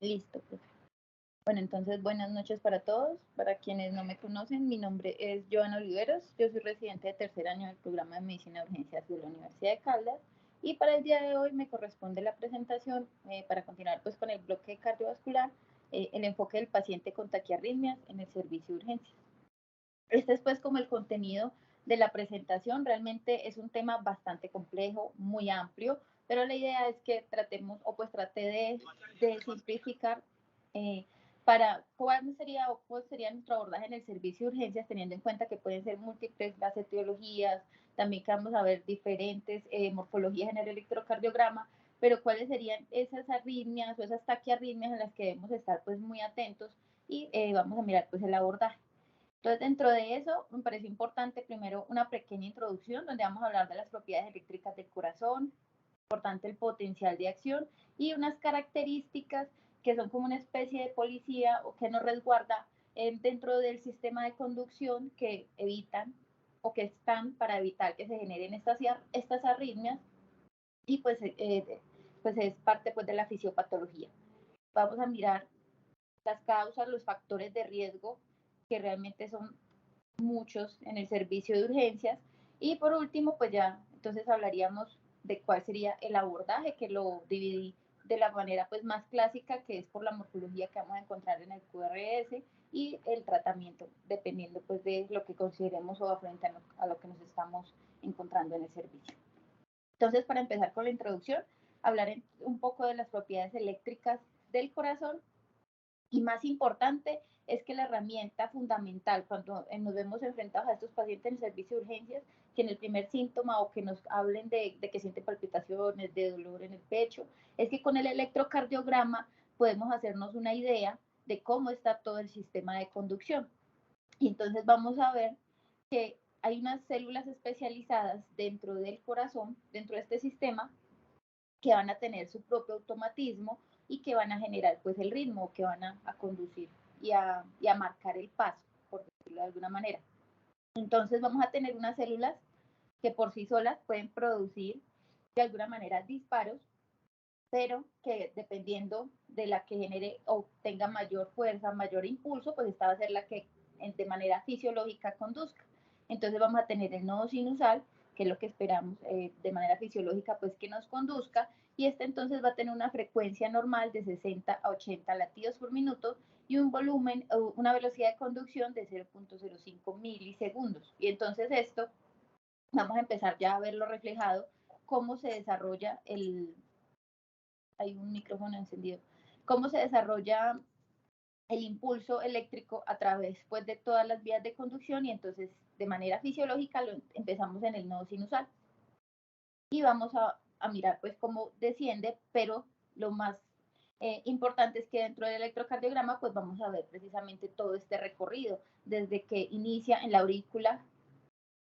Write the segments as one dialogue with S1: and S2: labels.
S1: Listo, profe. Bueno, entonces buenas noches para todos. Para quienes no me conocen, mi nombre es Joana Oliveros. Yo soy residente de tercer año del programa de Medicina de Urgencias de la Universidad de Caldas. Y para el día de hoy me corresponde la presentación para continuar pues con el bloque cardiovascular, el enfoque del paciente con taquiarritmias en el servicio de urgencias. Este es pues como el contenido de la presentación. Realmente es un tema bastante complejo, muy amplio, pero la idea es que tratemos, o pues trate de simplificar para cuál sería nuestro abordaje en el servicio de urgencias, teniendo en cuenta que pueden ser múltiples las etiologías, también que vamos a ver diferentes morfologías en el electrocardiograma, pero cuáles serían esas arritmias o esas taquiarritmias en las que debemos estar pues muy atentos y vamos a mirar pues el abordaje. Entonces, dentro de eso, me parece importante primero una pequeña introducción donde vamos a hablar de las propiedades eléctricas del corazón, importante el potencial de acción y unas características que son como una especie de policía o que nos resguarda dentro del sistema de conducción que evitan o que están para evitar que se generen estas arritmias y pues es parte pues de la fisiopatología. Vamos a mirar las causas, los factores de riesgo que realmente son muchos en el servicio de urgencias. Y por último, pues ya entonces hablaríamos de cuál sería el abordaje, que lo dividí de la manera pues más clásica, que es por la morfología que vamos a encontrar en el QRS y el tratamiento, dependiendo pues de lo que consideremos o frente a lo que nos estamos encontrando en el servicio. Entonces, para empezar con la introducción, hablar un poco de las propiedades eléctricas del corazón. Y más importante es que la herramienta fundamental cuando nos vemos enfrentados a estos pacientes en el servicio de urgencias, que en el primer síntoma o que nos hablen de que sienten palpitaciones, de dolor en el pecho, es que con el electrocardiograma podemos hacernos una idea de cómo está todo el sistema de conducción. Y entonces vamos a ver que hay unas células especializadas dentro del corazón, dentro de este sistema, que van a tener su propio automatismo y que van a generar pues el ritmo, que van a conducir y a marcar el paso, por decirlo de alguna manera. Entonces vamos a tener unas células que por sí solas pueden producir de alguna manera disparos, pero que dependiendo de la que genere o tenga mayor fuerza, mayor impulso, pues esta va a ser la que de manera fisiológica conduzca. Entonces vamos a tener el nodo sinusal, que es lo que esperamos de manera fisiológica, pues que nos conduzca, y este entonces va a tener una frecuencia normal de 60 a 80 latidos por minuto y un volumen, una velocidad de conducción de 0.05 milisegundos. Y entonces esto, vamos a empezar ya a verlo reflejado, cómo se desarrolla hay un micrófono encendido, cómo se desarrolla el impulso eléctrico a través pues, de todas las vías de conducción y entonces de manera fisiológica lo empezamos en el nodo sinusal. Y vamos a mirar pues cómo desciende, pero lo más importante es que dentro del electrocardiograma pues vamos a ver precisamente todo este recorrido, desde que inicia en la aurícula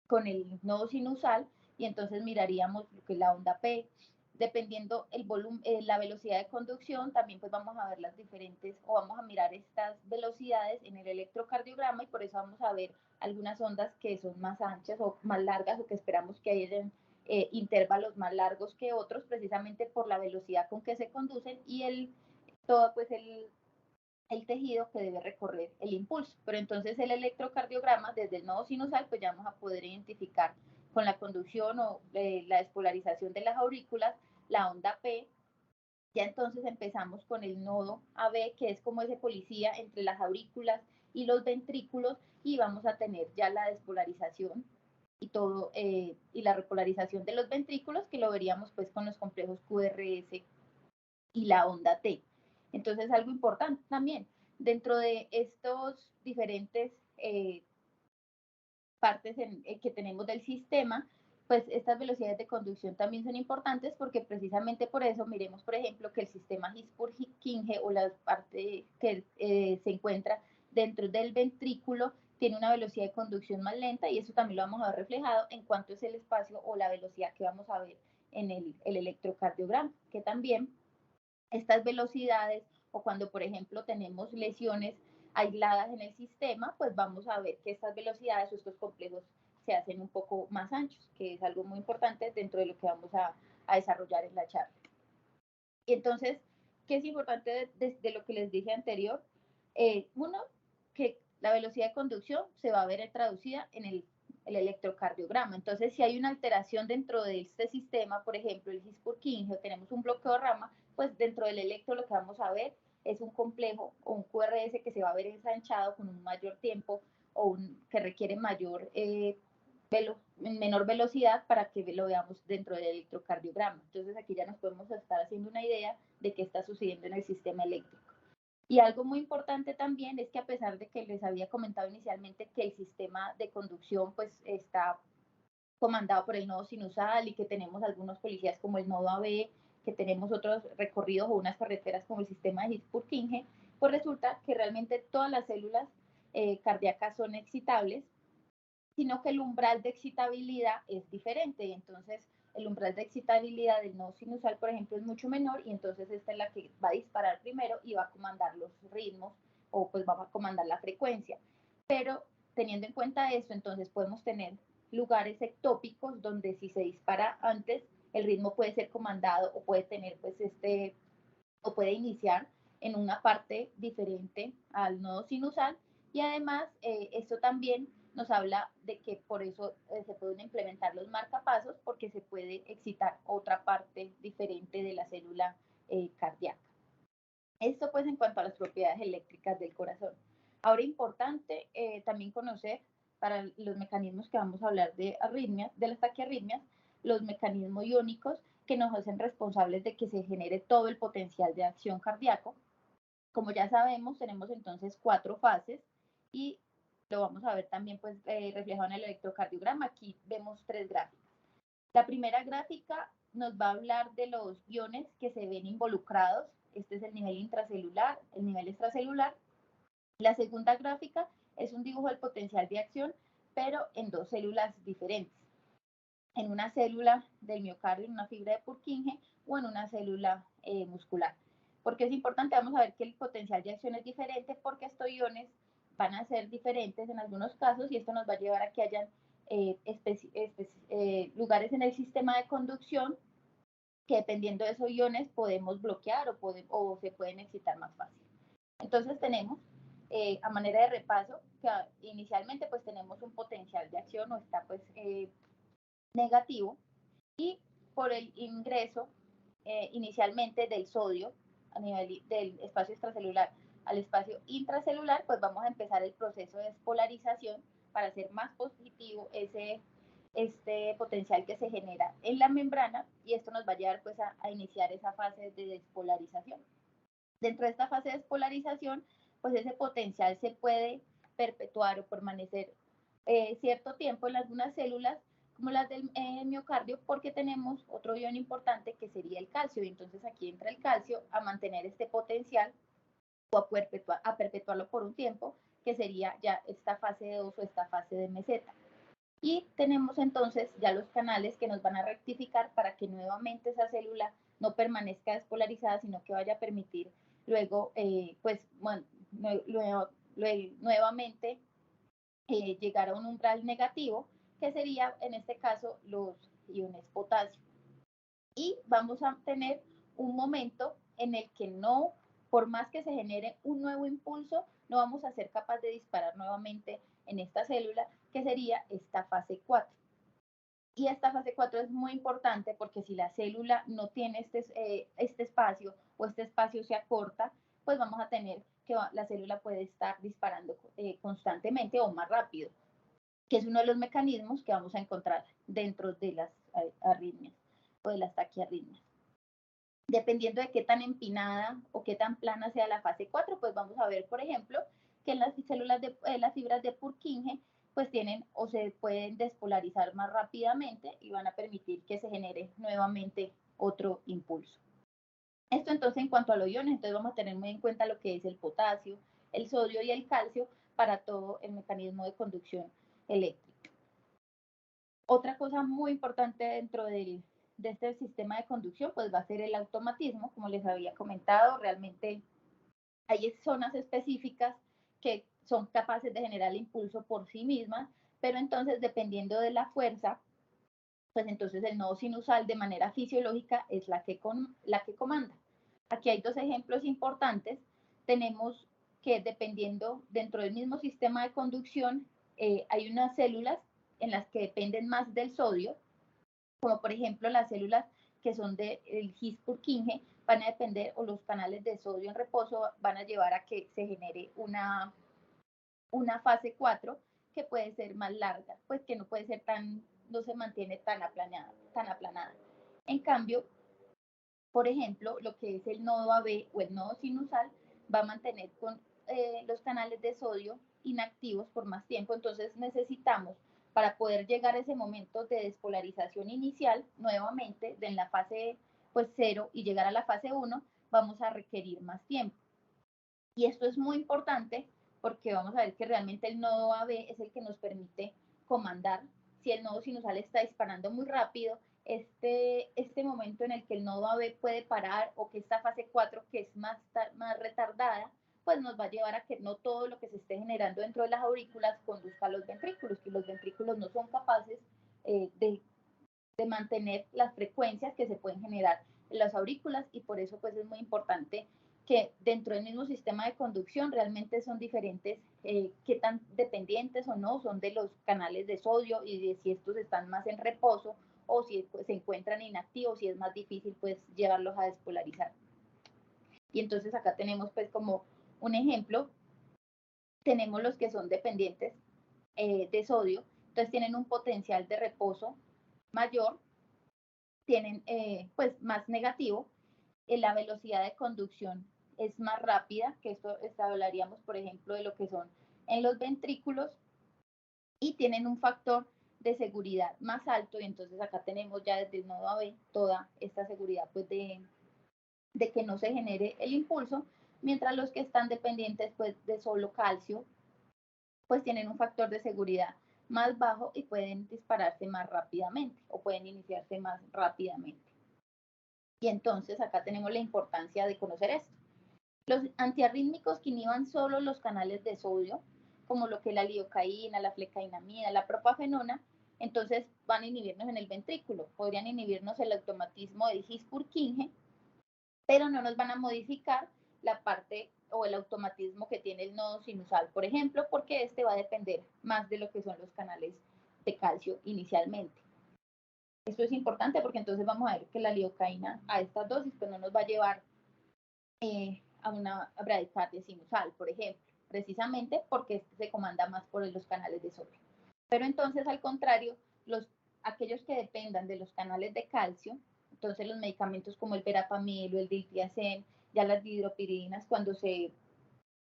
S1: con el nodo sinusal y entonces miraríamos lo que es la onda P. Dependiendo el volumen, la velocidad de conducción, también pues vamos a ver las diferentes o vamos a mirar estas velocidades en el electrocardiograma y por eso vamos a ver algunas ondas que son más anchas o más largas o que esperamos que hayan intervalos más largos que otros precisamente por la velocidad con que se conducen y todo pues el tejido que debe recorrer el impulso. Pero entonces el electrocardiograma, desde el nodo sinusal, pues ya vamos a poder identificar con la conducción o la despolarización de las aurículas, la onda P. Ya entonces empezamos con el nodo AB, que es como ese policía entre las aurículas y los ventrículos, y vamos a tener ya la despolarización y todo, y la repolarización de los ventrículos, que lo veríamos pues con los complejos QRS y la onda T. Entonces, algo importante también, dentro de estos diferentes partes que tenemos del sistema, pues estas velocidades de conducción también son importantes porque precisamente por eso miremos, por ejemplo, que el sistema His-Purkinje o la parte que se encuentra dentro del ventrículo tiene una velocidad de conducción más lenta y eso también lo vamos a ver reflejado en cuanto es el espacio o la velocidad que vamos a ver en el electrocardiograma, que también estas velocidades o cuando, por ejemplo, tenemos lesiones aisladas en el sistema, pues vamos a ver que estas velocidades o estos complejos se hacen un poco más anchos, que es algo muy importante dentro de lo que vamos a desarrollar en la charla. Y entonces, ¿qué es importante de lo que les dije anterior? Uno, que la velocidad de conducción se va a ver traducida en el electrocardiograma. Entonces, si hay una alteración dentro de este sistema, por ejemplo, el His-Purkinje, o tenemos un bloqueo de rama, pues dentro del electro lo que vamos a ver es un complejo o un QRS que se va a ver ensanchado con un mayor tiempo o que requiere menor velocidad para que lo veamos dentro del electrocardiograma. Entonces aquí ya nos podemos estar haciendo una idea de qué está sucediendo en el sistema eléctrico. Y algo muy importante también es que a pesar de que les había comentado inicialmente que el sistema de conducción pues está comandado por el nodo sinusal y que tenemos algunos policías como el nodo AB, que tenemos otros recorridos o unas carreteras como el sistema de His-Purkinje, pues resulta que realmente todas las células cardíacas son excitables, sino que el umbral de excitabilidad es diferente. Entonces, el umbral de excitabilidad del nodo sinusal, por ejemplo, es mucho menor y entonces esta es la que va a disparar primero y va a comandar los ritmos o pues va a comandar la frecuencia. Pero teniendo en cuenta eso, entonces podemos tener lugares ectópicos donde si se dispara antes, el ritmo puede ser comandado o puede tener pues o puede iniciar en una parte diferente al nodo sinusal y además esto también nos habla de que por eso se pueden implementar los marcapasos porque se puede excitar otra parte diferente de la célula cardíaca. Esto pues en cuanto a las propiedades eléctricas del corazón. Ahora importante también conocer para los mecanismos que vamos a hablar de arritmias, de las taquiarritmias, los mecanismos iónicos que nos hacen responsables de que se genere todo el potencial de acción cardíaco. Como ya sabemos, tenemos entonces 4 fases y lo vamos a ver también pues reflejado en el electrocardiograma. Aquí vemos 3 gráficas. La primera gráfica nos va a hablar de los iones que se ven involucrados. Este es el nivel intracelular, el nivel extracelular. La segunda gráfica es un dibujo del potencial de acción, pero en 2 células diferentes. En una célula del miocardio, en una fibra de Purkinje o en una célula muscular. Porque es importante, vamos a ver que el potencial de acción es diferente porque estos iones van a ser diferentes en algunos casos y esto nos va a llevar a que hayan lugares en el sistema de conducción que dependiendo de esos iones podemos bloquear o se pueden excitar más fácil. Entonces tenemos, a manera de repaso, que inicialmente pues tenemos un potencial de acción o está pues negativo y por el ingreso inicialmente del sodio a nivel del espacio extracelular al espacio intracelular, pues vamos a empezar el proceso de despolarización para hacer más positivo este potencial que se genera en la membrana y esto nos va a llevar pues a iniciar esa fase de despolarización. Dentro de esta fase de despolarización, pues ese potencial se puede perpetuar o permanecer cierto tiempo en algunas células como las del miocardio porque tenemos otro ion importante que sería el calcio y entonces aquí entra el calcio a mantener este potencial o a perpetuarlo por un tiempo que sería ya esta fase de 2 o esta fase de meseta. Y tenemos entonces ya los canales que nos van a rectificar para que nuevamente esa célula no permanezca despolarizada, sino que vaya a permitir luego, pues, bueno, nuevamente llegar a un umbral negativo, que sería en este caso los iones potasio. Y vamos a tener un momento en el que no, por más que se genere un nuevo impulso, no vamos a ser capaces de disparar nuevamente en esta célula, que sería esta fase 4. Y esta fase 4 es muy importante porque si la célula no tiene este espacio o este espacio se acorta, pues vamos a tener que la célula puede estar disparando constantemente o más rápido, que es uno de los mecanismos que vamos a encontrar dentro de las arritmias o de las taquiarritmias. Dependiendo de qué tan empinada o qué tan plana sea la fase 4, pues vamos a ver, por ejemplo, que en las células de las fibras de Purkinje pues tienen o se pueden despolarizar más rápidamente y van a permitir que se genere nuevamente otro impulso. Esto entonces en cuanto a los iones, entonces vamos a tener muy en cuenta lo que es el potasio, el sodio y el calcio para todo el mecanismo de conducción eléctrica. Otra cosa muy importante dentro de este sistema de conducción pues va a ser el automatismo, como les había comentado, realmente hay zonas específicas que son capaces de generar el impulso por sí mismas, pero entonces dependiendo de la fuerza, pues entonces el nodo sinusal de manera fisiológica es la que comanda. Aquí hay dos ejemplos importantes. Tenemos que dependiendo dentro del mismo sistema de conducción, hay unas células en las que dependen más del sodio, como por ejemplo las células que son del His-Purkinje, van a depender, o los canales de sodio en reposo van a llevar a que se genere una fase 4 que puede ser más larga, pues que no puede ser tan, no se mantiene tan aplanada, tan aplanada. En cambio, por ejemplo, lo que es el nodo AB o el nodo sinusal va a mantener con los canales de sodio inactivos por más tiempo, entonces necesitamos, para poder llegar a ese momento de despolarización inicial, nuevamente de en la fase pues 0 y llegar a la fase 1, vamos a requerir más tiempo. Y esto es muy importante porque vamos a ver que realmente el nodo AB es el que nos permite comandar. Si el nodo sinusal está disparando muy rápido, este momento en el que el nodo AB puede parar, o que esta fase 4, que es más retardada, pues nos va a llevar a que no todo lo que se esté generando dentro de las aurículas conduzca a los ventrículos, que los ventrículos no son capaces de mantener las frecuencias que se pueden generar en las aurículas, y por eso pues es muy importante que dentro del mismo sistema de conducción realmente son diferentes, qué tan dependientes o no son de los canales de sodio, y de si estos están más en reposo o si pues, se encuentran inactivos, y es más difícil pues llevarlos a despolarizar. Y entonces acá tenemos pues como un ejemplo, tenemos los que son dependientes de sodio, entonces tienen un potencial de reposo mayor, tienen pues más negativo, la velocidad de conducción es más rápida, que esto hablaríamos por ejemplo de lo que son en los ventrículos, y tienen un factor de seguridad más alto, y entonces acá tenemos ya desde el nodo AB toda esta seguridad pues de que no se genere el impulso, mientras los que están dependientes pues de solo calcio pues tienen un factor de seguridad más bajo y pueden dispararse más rápidamente o pueden iniciarse más rápidamente. Y entonces acá tenemos la importancia de conocer esto. Los antiarrítmicos que inhiban solo los canales de sodio, como lo que es la lidocaína, la flecainamida, la propafenona, entonces van a inhibirnos en el ventrículo, podrían inhibirnos el automatismo del His-Purkinje, pero no nos van a modificar la parte o el automatismo que tiene el nodo sinusal, por ejemplo, porque este va a depender más de lo que son los canales de calcio inicialmente. Esto es importante porque entonces vamos a ver que la lidocaína a estas dosis pues no nos va a llevar a una bradicardia sinusal, por ejemplo, precisamente porque este se comanda más por los canales de sodio. Pero entonces, al contrario, aquellos que dependan de los canales de calcio, entonces los medicamentos como el verapamil o el diltiazem, ya las dihidropiridinas, cuando se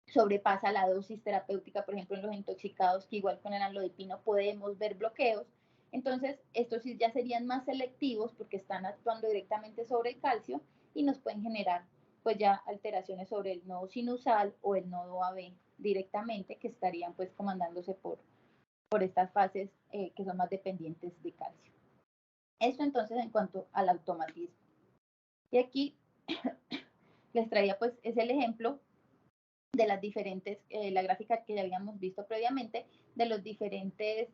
S1: sobrepasa la dosis terapéutica, por ejemplo en los intoxicados, que igual con el amlodipino podemos ver bloqueos, entonces estos sí ya serían más selectivos porque están actuando directamente sobre el calcio y nos pueden generar pues ya alteraciones sobre el nodo sinusal o el nodo AB directamente, que estarían pues comandándose por estas fases que son más dependientes de calcio. Esto entonces en cuanto al automatismo. Y aquí les traía pues es el ejemplo de las diferentes, la gráfica que ya habíamos visto previamente, de los diferentes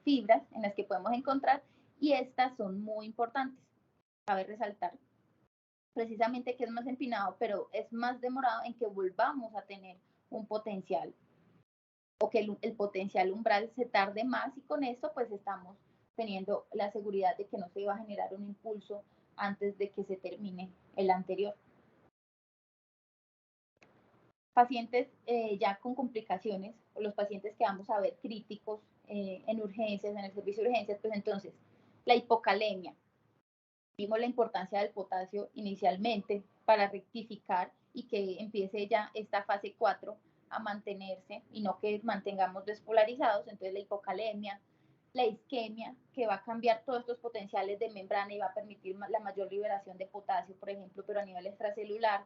S1: fibras en las que podemos encontrar, y estas son muy importantes. Cabe resaltar precisamente que es más empinado, pero es más demorado en que volvamos a tener un potencial, o que el potencial umbral se tarde más, y con esto pues estamos teniendo la seguridad de que no se va a generar un impulso antes de que se termine el anterior. Pacientes ya con complicaciones, o los pacientes que vamos a ver críticos en urgencias, en el servicio de urgencias, pues entonces la hipocalemia. Vimos la importancia del potasio inicialmente para rectificar y que empiece ya esta fase 4 a mantenerse y no que mantengamos despolarizados. Entonces la hipocalemia, la isquemia, que va a cambiar todos estos potenciales de membrana y va a permitir la mayor liberación de potasio, por ejemplo, pero a nivel extracelular.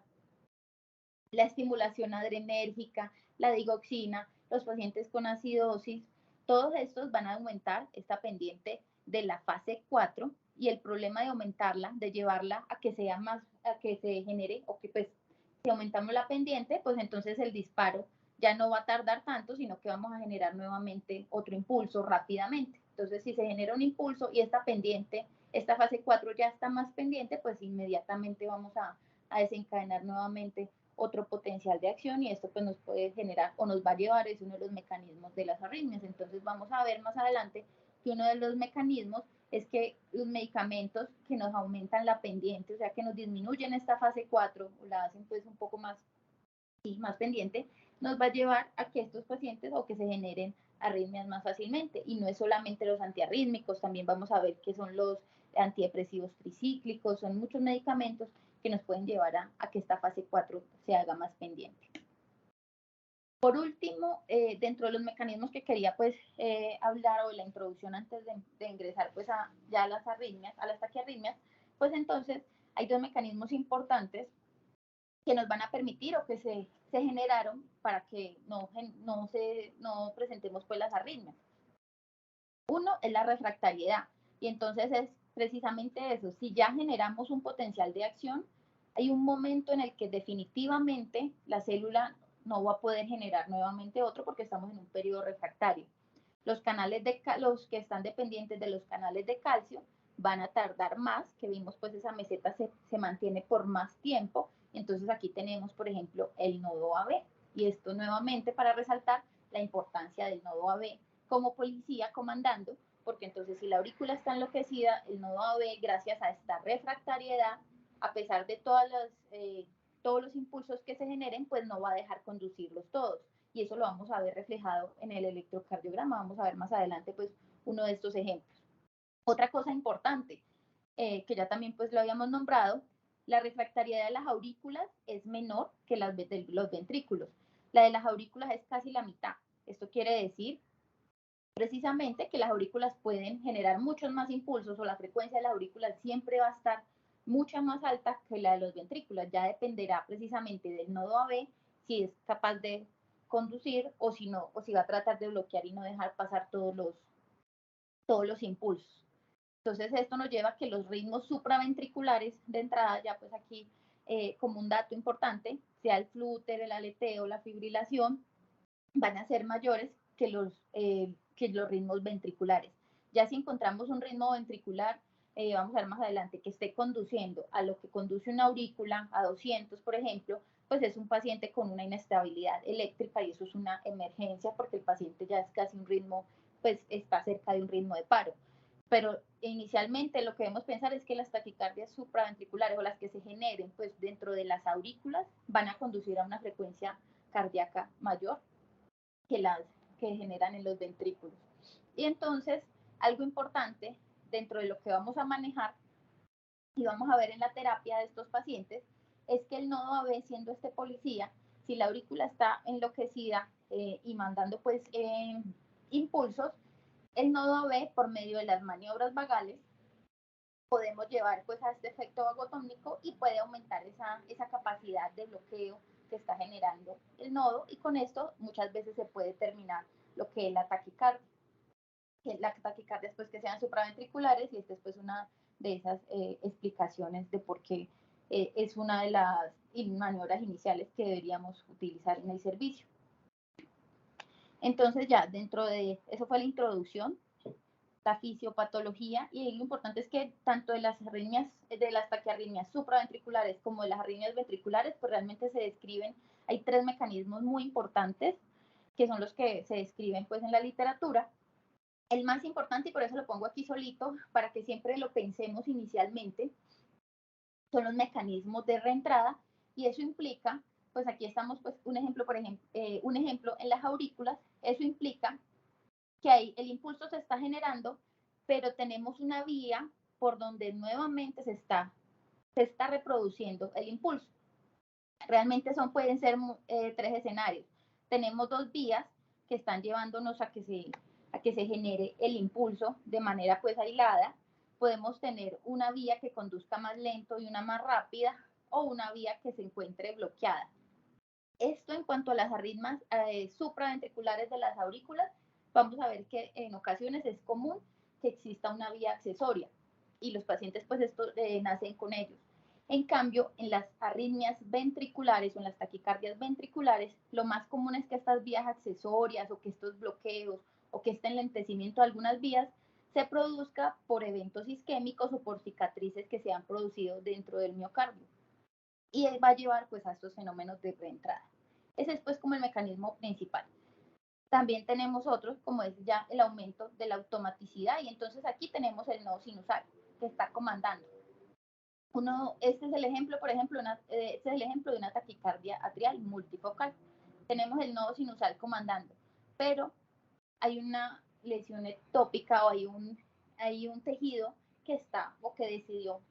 S1: La estimulación adrenérgica, la digoxina, los pacientes con acidosis, todos estos van a aumentar esta pendiente de la fase 4, y el problema de aumentarla, de llevarla a que sea más, a que se genere, o que pues si aumentamos la pendiente, pues entonces el disparo ya no va a tardar tanto, sino que vamos a generar nuevamente otro impulso rápidamente. Entonces, si se genera un impulso y esta pendiente, esta fase 4 ya está más pendiente, pues inmediatamente vamos a a desencadenar nuevamente otro potencial de acción y esto pues nos puede generar o nos va a llevar, es uno de los mecanismos de las arritmias. Entonces vamos a ver más adelante que uno de los mecanismos es que los medicamentos que nos aumentan la pendiente, o sea, que nos disminuyen esta fase 4 o la hacen pues un poco más, sí, más pendiente, nos va a llevar a que estos pacientes o que se generen arritmias más fácilmente. Y no es solamente los antiarrítmicos, también vamos a ver que son los antidepresivos tricíclicos, son muchos medicamentos que nos pueden llevar a que esta fase 4 se haga más pendiente. Por último, dentro de los mecanismos que quería pues hablar o la introducción antes de ingresar pues ya a las arritmias, a las taquiarritmias, pues entonces hay dos mecanismos importantes que nos van a permitir o que se generaron para que no presentemos pues las arritmias. Uno es la refractariedad y entonces es precisamente eso, si ya generamos un potencial de acción, hay un momento en el que definitivamente la célula no va a poder generar nuevamente otro porque estamos en un periodo refractario. Los los que están dependientes de los canales de calcio van a tardar más, que vimos pues esa meseta se mantiene por más tiempo, entonces aquí tenemos por ejemplo el nodo AB y esto nuevamente para resaltar la importancia del nodo AB como policía comandando, porque entonces si la aurícula está enloquecida, el nodo AB gracias a esta refractariedad, a pesar de todos los impulsos que se generen, pues no va a dejar conducirlos todos y eso lo vamos a ver reflejado en el electrocardiograma. Vamos a ver más adelante pues uno de estos ejemplos. Otra cosa importante, que ya también pues lo habíamos nombrado, la refractariedad de las aurículas es menor que la de los ventrículos. La de las aurículas es casi la mitad. Esto quiere decir precisamente que las aurículas pueden generar muchos más impulsos o la frecuencia de las aurículas siempre va a estar mucho más alta que la de los ventrículos. Ya dependerá precisamente del nodo AB si es capaz de conducir o si no, o si va a tratar de bloquear y no dejar pasar todos los impulsos. Entonces esto nos lleva a que los ritmos supraventriculares de entrada, ya pues aquí como un dato importante, sea el flúter, el aleteo, la fibrilación, van a ser mayores que los ritmos ventriculares. Ya si encontramos un ritmo ventricular, vamos a ver más adelante, que esté conduciendo a lo que conduce una aurícula, a 200 por ejemplo, pues es un paciente con una inestabilidad eléctrica y eso es una emergencia porque el paciente ya es casi un ritmo, pues está cerca de un ritmo de paro. Pero inicialmente lo que debemos pensar es que las taquicardias supraventriculares o las que se generen pues dentro de las aurículas van a conducir a una frecuencia cardíaca mayor que las que generan en los ventrículos. Y entonces, algo importante dentro de lo que vamos a manejar y vamos a ver en la terapia de estos pacientes es que el nodo AB, siendo este policía, si la aurícula está enloquecida y mandando pues impulsos, el nodo AB por medio de las maniobras vagales podemos llevar pues a este efecto vagotónico y puede aumentar esa capacidad de bloqueo que está generando el nodo y con esto muchas veces se puede terminar lo que es la taquicardia. La taquicardia después que sean supraventriculares y esta es pues una de esas explicaciones de por qué es una de las maniobras iniciales que deberíamos utilizar en el servicio. Entonces ya dentro de eso fue la introducción, la fisiopatología y lo importante es que tanto de las arritmias, de las taquiarritmias supraventriculares como de las arritmias ventriculares, pues realmente se describen, hay tres mecanismos muy importantes que son los que se describen pues en la literatura. El más importante, y por eso lo pongo aquí solito, para que siempre lo pensemos inicialmente, son los mecanismos de reentrada y eso implica, pues aquí estamos pues un ejemplo, por ejemplo, un ejemplo en las aurículas, eso implica que ahí el impulso se está generando, pero tenemos una vía por donde nuevamente se está reproduciendo el impulso. Realmente pueden ser tres escenarios. Tenemos dos vías que están llevándonos a que se genere el impulso de manera pues aislada. Podemos tener una vía que conduzca más lento y una más rápida o una vía que se encuentre bloqueada. Esto en cuanto a las arritmias supraventriculares de las aurículas, vamos a ver que en ocasiones es común que exista una vía accesoria y los pacientes pues nacen con ellos. En cambio, en las arritmias ventriculares o en las taquicardias ventriculares, lo más común es que estas vías accesorias o que estos bloqueos o que este enlentecimiento de algunas vías se produzca por eventos isquémicos o por cicatrices que se han producido dentro del miocardio. y va a llevar pues a estos fenómenos de reentrada. Ese es pues como el mecanismo principal. También tenemos otros, como es ya el aumento de la automaticidad, y entonces aquí tenemos el nodo sinusal que está comandando. Este es el ejemplo, por ejemplo, este es el ejemplo de una taquicardia atrial multifocal. Tenemos el nodo sinusal comandando, pero hay una lesión ectópica o hay un tejido que está o que decidió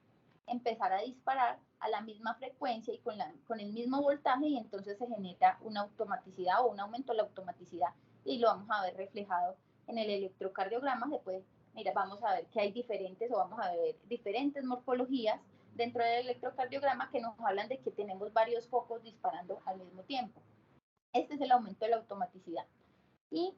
S1: empezar a disparar a la misma frecuencia y con el mismo voltaje, y entonces se genera una automaticidad o un aumento de la automaticidad, y lo vamos a ver reflejado en el electrocardiograma. Después, mira, vamos a ver que hay diferentes morfologías dentro del electrocardiograma que nos hablan de que tenemos varios focos disparando al mismo tiempo. Este es el aumento de la automaticidad. Y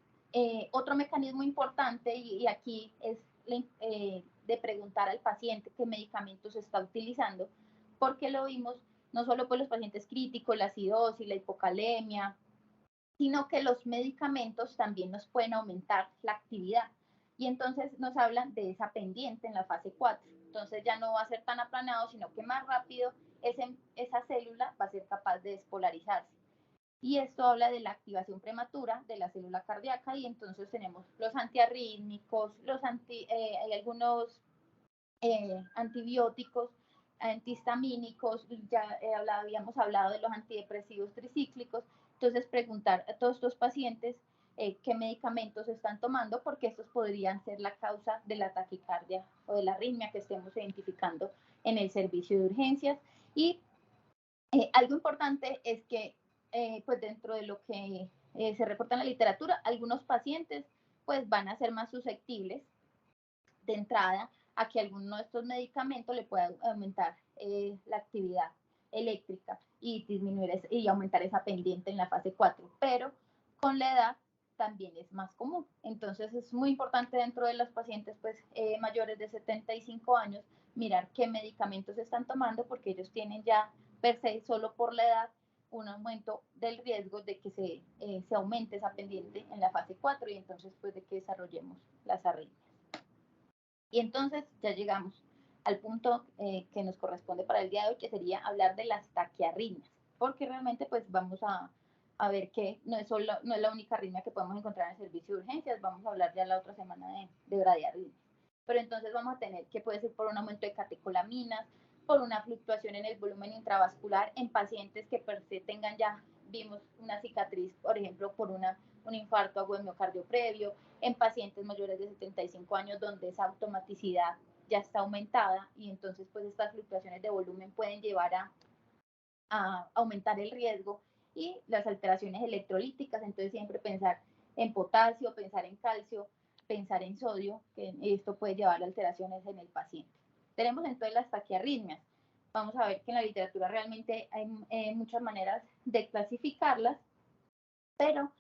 S1: otro mecanismo importante, y aquí es de preguntar al paciente qué medicamentos está utilizando, porque lo vimos no solo por los pacientes críticos, la acidosis, la hipocalemia, sino que los medicamentos también nos pueden aumentar la actividad. Y entonces nos hablan de esa pendiente en la fase 4. Entonces ya no va a ser tan aplanado, sino que más rápido esa célula va a ser capaz de despolarizarse. Y esto habla de la activación prematura de la célula cardíaca, y entonces tenemos los antiarrítmicos, hay algunos antibióticos, antihistamínicos, ya habíamos hablado de los antidepresivos tricíclicos. Entonces preguntar a todos estos pacientes qué medicamentos están tomando, porque estos podrían ser la causa de la taquicardia o de la arritmia que estemos identificando en el servicio de urgencias. Y algo importante es que pues dentro de lo que se reporta en la literatura, algunos pacientes pues van a ser más susceptibles de entrada a que alguno de estos medicamentos le pueda aumentar la actividad eléctrica y disminuir y aumentar esa pendiente en la fase 4, pero con la edad también es más común. Entonces es muy importante dentro de los pacientes pues mayores de 75 años mirar qué medicamentos están tomando, porque ellos tienen ya per se, solo por la edad, un aumento del riesgo de que se aumente esa pendiente en la fase 4, y entonces pues de que desarrollemos las arritmias. Y entonces ya llegamos al punto que nos corresponde para el día de hoy, que sería hablar de las taquiarritmias, porque realmente pues vamos a ver que no es la única arritmia que podemos encontrar en el servicio de urgencias. Vamos a hablar ya la otra semana de bradiarritmias. Pero entonces vamos a tener que puede ser por un aumento de catecolaminas, por una fluctuación en el volumen intravascular en pacientes que per se tengan, ya vimos una cicatriz, por ejemplo, por un infarto agudo de miocardio previo, en pacientes mayores de 75 años donde esa automaticidad ya está aumentada, y entonces pues estas fluctuaciones de volumen pueden llevar a aumentar el riesgo, y las alteraciones electrolíticas. Entonces siempre pensar en potasio, pensar en calcio, pensar en sodio, que esto puede llevar a alteraciones en el paciente. Tenemos entonces las taquiarritmias. Vamos a ver que en la literatura realmente hay muchas maneras de clasificarlas, pero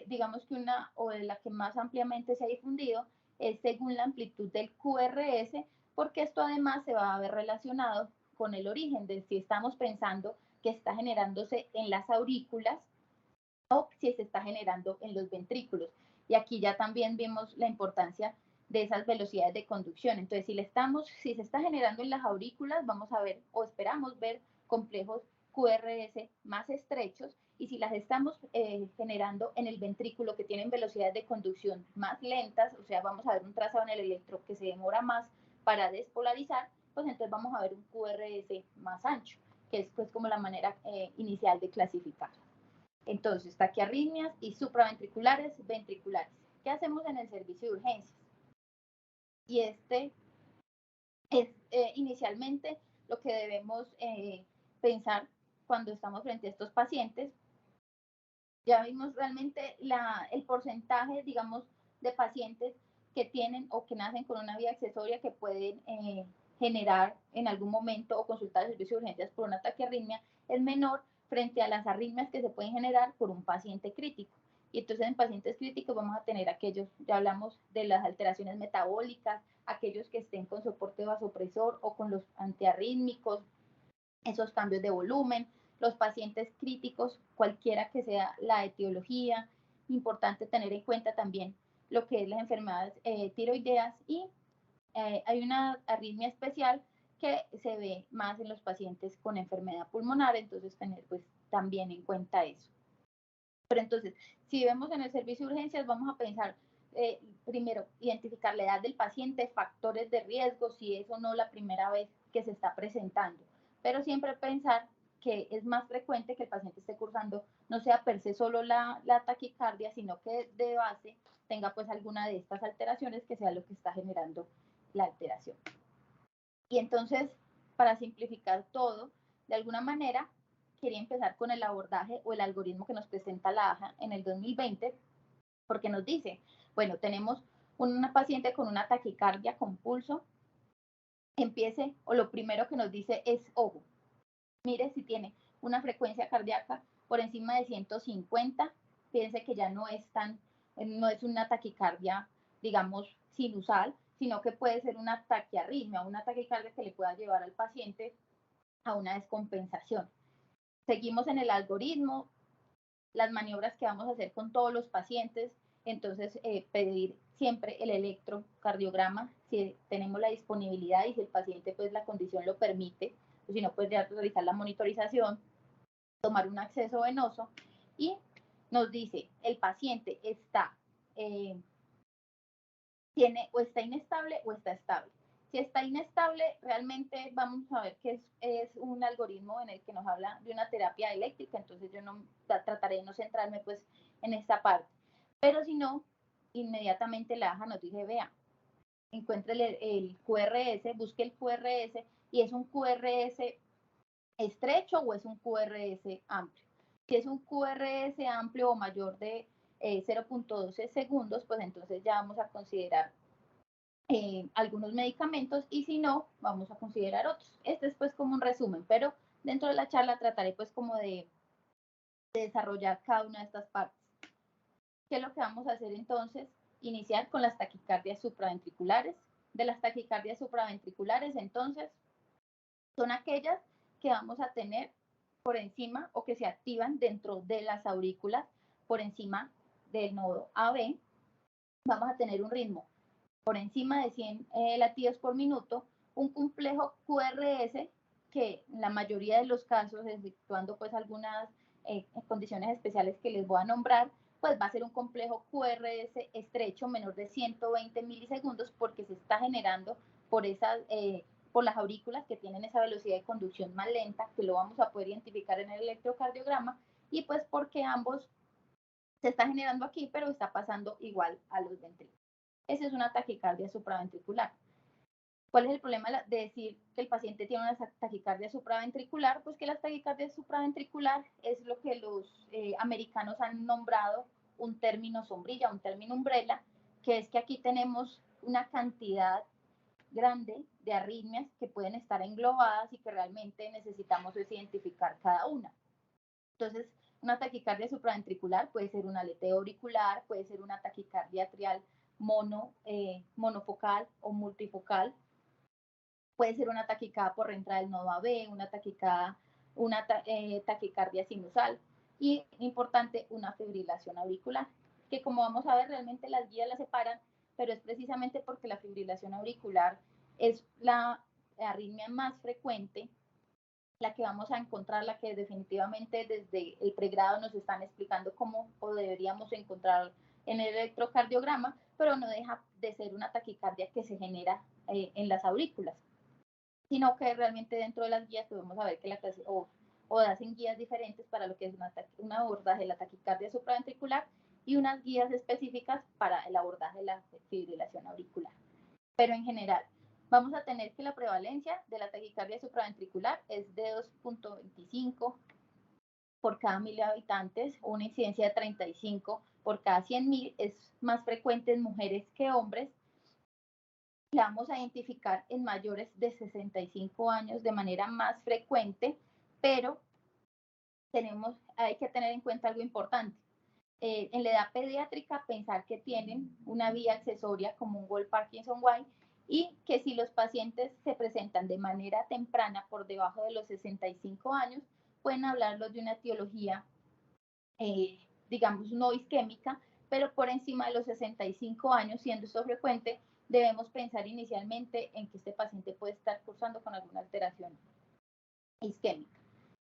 S1: digamos que una o de la que más ampliamente se ha difundido es según la amplitud del QRS, porque esto además se va a ver relacionado con el origen de si estamos pensando que está generándose en las aurículas o si se está generando en los ventrículos. Y aquí ya también vimos la importancia de esas velocidades de conducción. Entonces, si se está generando en las aurículas, vamos a ver o esperamos ver complejos QRS más estrechos, y si las estamos generando en el ventrículo, que tienen velocidades de conducción más lentas, o sea, vamos a ver un trazado en el electro que se demora más para despolarizar, pues entonces vamos a ver un QRS más ancho, que es pues como la manera inicial de clasificar. Entonces, taquiarritmias y supraventriculares, ventriculares. ¿Qué hacemos en el servicio de urgencias? Y este es inicialmente lo que debemos pensar cuando estamos frente a estos pacientes. Ya vimos realmente el porcentaje, digamos, de pacientes que tienen o que nacen con una vía accesoria que pueden generar en algún momento o consultar el servicio de urgencias por una taquiarritmia es menor frente a las arritmias que se pueden generar por un paciente crítico. Y entonces en pacientes críticos vamos a tener aquellos, ya hablamos de las alteraciones metabólicas, aquellos que estén con soporte vasopresor o con los antiarrítmicos, esos cambios de volumen, los pacientes críticos, cualquiera que sea la etiología. Importante tener en cuenta también lo que es las enfermedades tiroideas, y hay una arritmia especial que se ve más en los pacientes con enfermedad pulmonar, entonces tener pues también en cuenta eso. Pero entonces, si vemos en el servicio de urgencias, vamos a pensar, primero, identificar la edad del paciente, factores de riesgo, si es o no la primera vez que se está presentando. Pero siempre pensar que es más frecuente que el paciente esté cursando, no sea per se solo la taquicardia, sino que de base tenga pues alguna de estas alteraciones que sea lo que está generando la alteración. Y entonces, para simplificar todo, de alguna manera, quería empezar con el abordaje o el algoritmo que nos presenta la AJA en el 2020, porque nos dice, bueno, tenemos una paciente con una taquicardia con pulso, empiece, o lo primero que nos dice es, ojo, mire si tiene una frecuencia cardíaca por encima de 150, piense que ya no es una taquicardia, digamos, sinusal, sino que puede ser una taquiarritmia, una taquicardia que le pueda llevar al paciente a una descompensación. Seguimos en el algoritmo, las maniobras que vamos a hacer con todos los pacientes, entonces pedir siempre el electrocardiograma si tenemos la disponibilidad y si el paciente pues la condición lo permite, o si no pues ya realizar la monitorización, tomar un acceso venoso y nos dice el paciente está tiene o está inestable o está estable. Si está inestable, realmente vamos a ver que es un algoritmo en el que nos habla de una terapia eléctrica, entonces yo no trataré de no centrarme pues en esta parte. Pero si no, inmediatamente la AJA nos dice, vea, encuentre el QRS, busque el QRS y es un QRS estrecho o es un QRS amplio. Si es un QRS amplio o mayor de 0.12 segundos, pues entonces ya vamos a considerar algunos medicamentos y si no, vamos a considerar otros. Este es pues como un resumen, pero dentro de la charla trataré pues como de desarrollar cada una de estas partes. ¿Qué es lo que vamos a hacer entonces? Iniciar con las taquicardias supraventriculares. De las taquicardias supraventriculares, entonces, son aquellas que vamos a tener por encima o que se activan dentro de las aurículas por encima del nodo AB. Vamos a tener un ritmo por encima de 100 latidos por minuto, un complejo QRS que en la mayoría de los casos, exceptuando pues algunas condiciones especiales que les voy a nombrar, pues va a ser un complejo QRS estrecho menor de 120 milisegundos porque se está generando por por las aurículas que tienen esa velocidad de conducción más lenta, que lo vamos a poder identificar en el electrocardiograma, y pues porque ambos se está generando aquí, pero está pasando igual a los ventrículos. Esa es una taquicardia supraventricular. ¿Cuál es el problema de decir que el paciente tiene una taquicardia supraventricular? Pues que la taquicardia supraventricular es lo que los americanos han nombrado un término sombrilla, un término umbrella, que es que aquí tenemos una cantidad grande de arritmias que pueden estar englobadas y que realmente necesitamos identificar cada una. Entonces, una taquicardia supraventricular puede ser un aleteo auricular, puede ser una taquicardia atrial monofocal o multifocal, puede ser una taquicardia por reentrada del nodo AB, una taquicardia sinusal y, importante, una fibrilación auricular, que como vamos a ver, realmente las guías las separan, pero es precisamente porque la fibrilación auricular es la arritmia más frecuente, la que vamos a encontrar, la que definitivamente desde el pregrado nos están explicando cómo deberíamos encontrar en el electrocardiograma, pero no deja de ser una taquicardia que se genera en las aurículas, sino que realmente dentro de las guías podemos saber que la clase o hacen guías diferentes para lo que es una abordaje de la taquicardia supraventricular y unas guías específicas para el abordaje de la fibrilación auricular. Pero en general, vamos a tener que la prevalencia de la taquicardia supraventricular es de 2.25 por cada 1.000 habitantes, una incidencia de 35 por cada 100.000, es más frecuente en mujeres que hombres. La vamos a identificar en mayores de 65 años de manera más frecuente, pero hay que tener en cuenta algo importante. En la edad pediátrica, pensar que tienen una vía accesoria como un Wolff-Parkinson-White y que si los pacientes se presentan de manera temprana por debajo de los 65 años, pueden hablarlos de una etiología, digamos, no isquémica, pero por encima de los 65 años, siendo esto frecuente, debemos pensar inicialmente en que este paciente puede estar cursando con alguna alteración isquémica.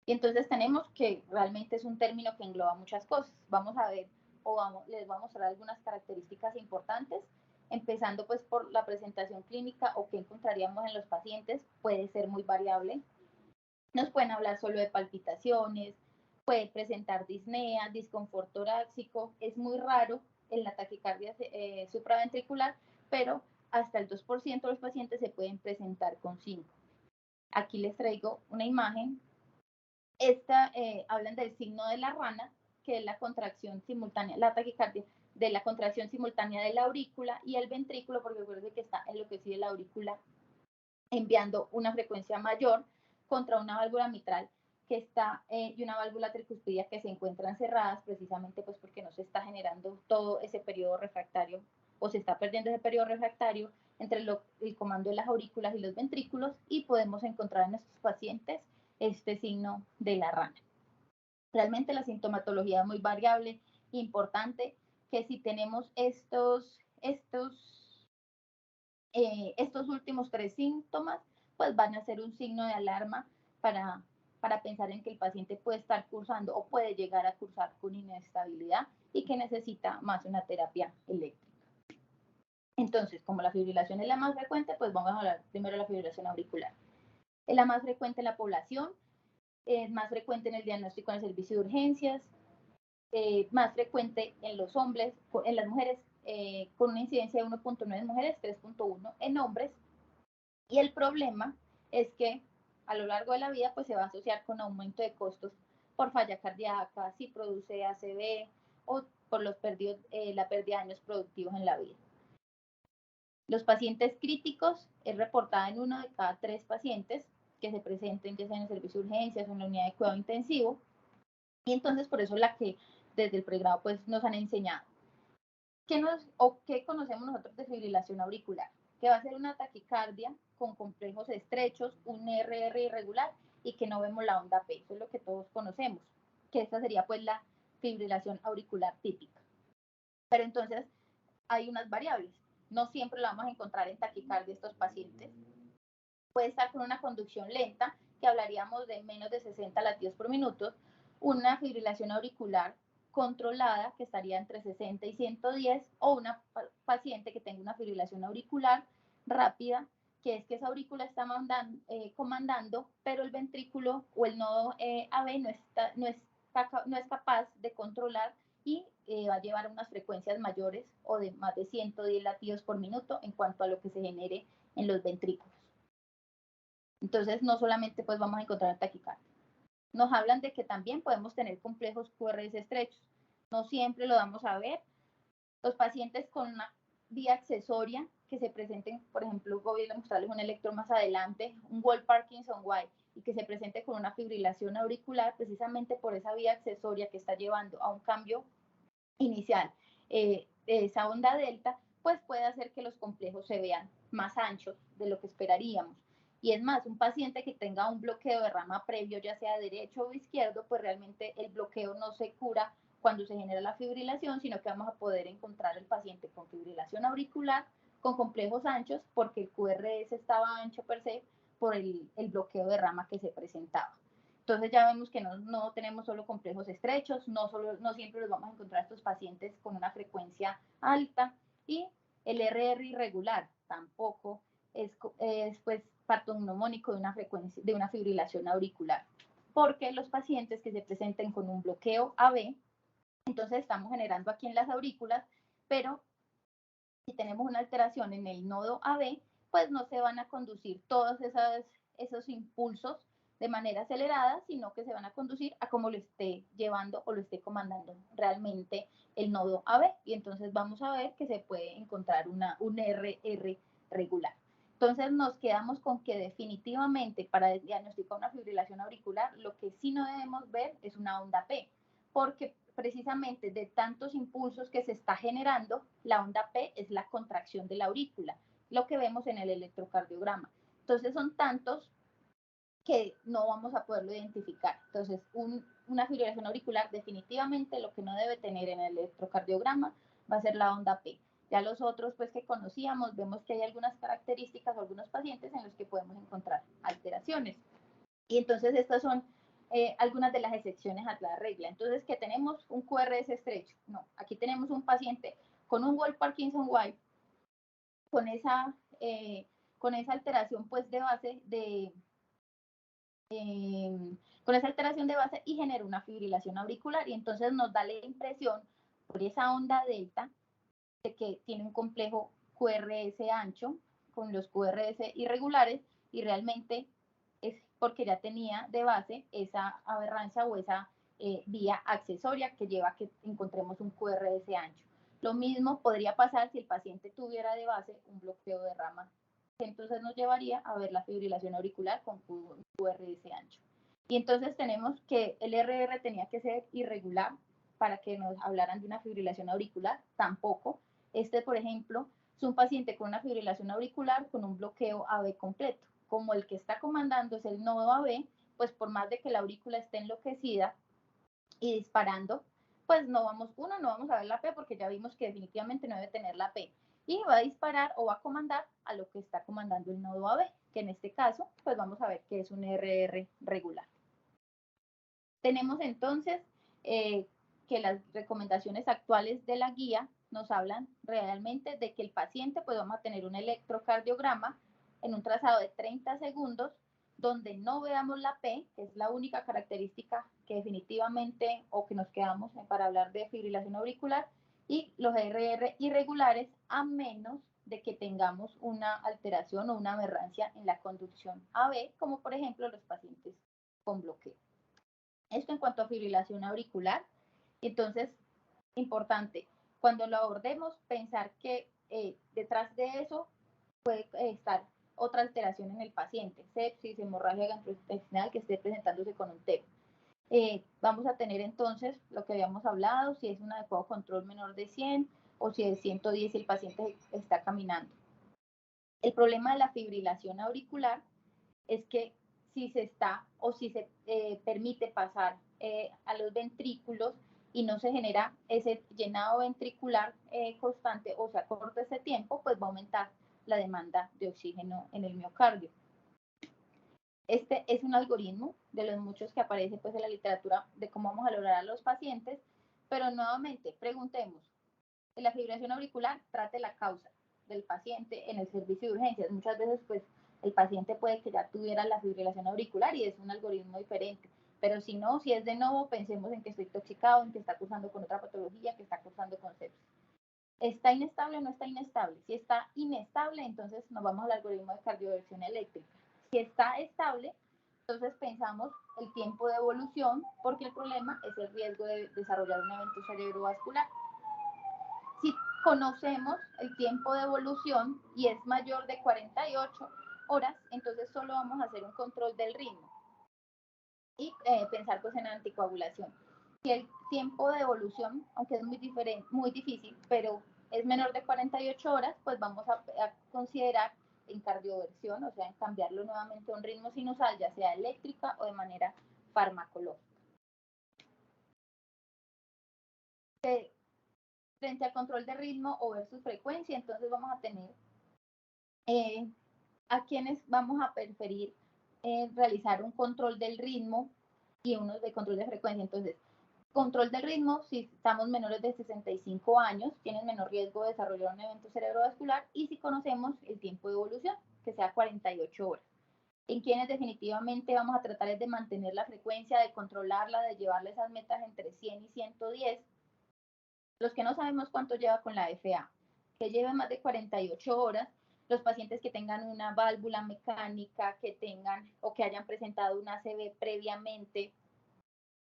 S1: Y entonces tenemos que realmente es un término que engloba muchas cosas. Vamos a ver les voy a mostrar algunas características importantes, empezando pues por la presentación clínica o qué encontraríamos en los pacientes. Puede ser muy variable. Nos pueden hablar solo de palpitaciones, puede presentar disnea, disconfort torácico. Es muy raro en la taquicardia supraventricular, pero hasta el 2% de los pacientes se pueden presentar con 5. Aquí les traigo una imagen. Hablan del signo de la rana, que es la contracción simultánea, la taquicardia de la contracción simultánea de la aurícula y el ventrículo, porque recuerden que está enloquecida la aurícula enviando una frecuencia mayor contra una válvula mitral que está y una válvula tricuspidia que se encuentran cerradas precisamente pues porque no se está generando todo ese periodo refractario o se está perdiendo ese periodo refractario entre el comando de las aurículas y los ventrículos, y podemos encontrar en estos pacientes este signo de la rana. Realmente la sintomatología es muy variable, importante que si tenemos estos últimos 3 síntomas, pues van a ser un signo de alarma para pensar en que el paciente puede estar cursando o puede llegar a cursar con inestabilidad y que necesita más una terapia eléctrica. Entonces, como la fibrilación es la más frecuente, pues vamos a hablar primero de la fibrilación auricular. Es la más frecuente en la población, es más frecuente en el diagnóstico en el servicio de urgencias, más frecuente en los hombres, en las mujeres, con una incidencia de 1.9 en mujeres, 3.1 en hombres. Y el problema es que a lo largo de la vida pues se va a asociar con aumento de costos por falla cardíaca, si produce ACV o por la pérdida de años productivos en la vida. Los pacientes críticos es reportada en 1 de cada 3 pacientes que se presenten ya sea en el servicio de urgencias o en la unidad de cuidado intensivo, y entonces por eso la que desde el pregrado pues nos han enseñado. ¿Qué conocemos nosotros de fibrilación auricular? Que va a ser una taquicardia con complejos estrechos, un RR irregular y que no vemos la onda P. Eso es lo que todos conocemos, que esta sería pues la fibrilación auricular típica. Pero entonces hay unas variables. No siempre la vamos a encontrar en taquicardia estos pacientes. Puede estar con una conducción lenta, que hablaríamos de menos de 60 latidos por minuto, una fibrilación auricular controlada, que estaría entre 60 y 110, o una paciente que tenga una fibrilación auricular rápida, que es que esa aurícula está comandando, pero el ventrículo o el nodo AB no es capaz de controlar y va a llevar a unas frecuencias mayores o de más de 110 latidos por minuto en cuanto a lo que se genere en los ventrículos. Entonces, no solamente pues vamos a encontrar taquicardia. Nos hablan de que también podemos tener complejos QRS estrechos. No siempre lo vamos a ver. Los pacientes con una vía accesoria que se presenten, por ejemplo, voy a mostrarles un electro más adelante, un Wolff-Parkinson-White, y que se presente con una fibrilación auricular, precisamente por esa vía accesoria que está llevando a un cambio inicial de esa onda delta, pues puede hacer que los complejos se vean más anchos de lo que esperaríamos. Y es más, un paciente que tenga un bloqueo de rama previo, ya sea derecho o izquierdo, pues realmente el bloqueo no se cura cuando se genera la fibrilación, sino que vamos a poder encontrar el paciente con fibrilación auricular, con complejos anchos, porque el QRS estaba ancho per se por el bloqueo de rama que se presentaba. Entonces ya vemos que no tenemos solo complejos estrechos, no siempre los vamos a encontrar estos pacientes con una frecuencia alta, y el RR irregular tampoco es pues patognomónico de una fibrilación auricular, porque los pacientes que se presenten con un bloqueo AB, entonces estamos generando aquí en las aurículas, pero si tenemos una alteración en el nodo AB, pues no se van a conducir todos esos impulsos de manera acelerada, sino que se van a conducir a como lo esté llevando o lo esté comandando realmente el nodo AB, y entonces vamos a ver que se puede encontrar un RR regular. Entonces nos quedamos con que definitivamente para diagnosticar una fibrilación auricular, lo que sí no debemos ver es una onda P, porque precisamente de tantos impulsos que se está generando, la onda P es la contracción de la aurícula, lo que vemos en el electrocardiograma. Entonces son tantos que no vamos a poderlo identificar. Entonces, una fibrilación auricular, definitivamente lo que no debe tener en el electrocardiograma va a ser la onda P. Ya los otros pues que conocíamos, vemos que hay algunas características o algunos pacientes en los que podemos encontrar alteraciones. Y entonces estas son algunas de las excepciones a la regla. Entonces, que tenemos un QRS estrecho. No, aquí tenemos un paciente con un Wolff Parkinson White, con esa alteración pues de base con esa alteración de base y genera una fibrilación auricular, y entonces nos da la impresión por esa onda delta de que tiene un complejo QRS ancho con los QRS irregulares, y realmente es porque ya tenía de base esa aberrancia o esa vía accesoria que lleva a que encontremos un QRS ancho. Lo mismo podría pasar si el paciente tuviera de base un bloqueo de rama, que entonces nos llevaría a ver la fibrilación auricular con QRS ancho. Y entonces tenemos que el RR tenía que ser irregular para que nos hablaran de una fibrilación auricular, tampoco. Este, por ejemplo, es un paciente con una fibrilación auricular con un bloqueo AB completo. Como el que está comandando es el nodo AB, pues por más de que la aurícula esté enloquecida y disparando, pues no vamos a ver la P, porque ya vimos que definitivamente no debe tener la P, y va a disparar o va a comandar a lo que está comandando el nodo AB, que en este caso pues vamos a ver que es un RR regular. Tenemos entonces que las recomendaciones actuales de la guía nos hablan realmente de que el paciente pues vamos a tener un electrocardiograma en un trazado de 30 segundos donde no veamos la P, que es la única característica que definitivamente o que nos quedamos para hablar de fibrilación auricular, y los RR irregulares, a menos de que tengamos una alteración o una aberrancia en la conducción AB, como por ejemplo los pacientes con bloqueo. Esto en cuanto a fibrilación auricular. Entonces, importante, cuando lo abordemos, pensar que detrás de eso puede estar otra alteración en el paciente, sepsis, hemorragia gastrointestinal que esté presentándose con un TEP. Vamos a tener entonces lo que habíamos hablado, si es un adecuado control menor de 100 o si es 110 y el paciente está caminando. El problema de la fibrilación auricular es que si se está o si se permite pasar a los ventrículos y no se genera ese llenado ventricular constante o se acorta ese tiempo, pues va a aumentar la demanda de oxígeno en el miocardio. Este es un algoritmo de los muchos que aparece pues en la literatura de cómo vamos a lograr a los pacientes, pero nuevamente preguntemos, en la fibrilación auricular trate la causa del paciente en el servicio de urgencias. Muchas veces pues el paciente puede que ya tuviera la fibrilación auricular y es un algoritmo diferente, pero si no, si es de nuevo, pensemos en que estoy intoxicado, en que está cursando con otra patología, que está cursando con sepsis. ¿Está inestable o no está inestable? Si está inestable, entonces nos vamos al algoritmo de cardioversión eléctrica. Si está estable, entonces pensamos el tiempo de evolución, porque el problema es el riesgo de desarrollar un evento cerebrovascular. Si conocemos el tiempo de evolución y es mayor de 48 horas, entonces solo vamos a hacer un control del ritmo y pensar pues en anticoagulación. Si el tiempo de evolución, aunque es muy difícil, pero es menor de 48 horas, pues vamos a considerar en cardioversión, o sea, en cambiarlo nuevamente a un ritmo sinusal, ya sea eléctrica o de manera farmacológica. Frente al control de ritmo o versus frecuencia, entonces vamos a tener a quienes vamos a preferir realizar un control del ritmo y uno de control de frecuencia. Entonces, control del ritmo, si estamos menores de 65 años, tienen menor riesgo de desarrollar un evento cerebrovascular, y si conocemos el tiempo de evolución, que sea 48 horas. En quienes definitivamente vamos a tratar de mantener la frecuencia, de controlarla, de llevarle esas metas entre 100 y 110. Los que no sabemos cuánto lleva con la FA, que lleven más de 48 horas, los pacientes que tengan una válvula mecánica, que tengan o que hayan presentado una ACV previamente,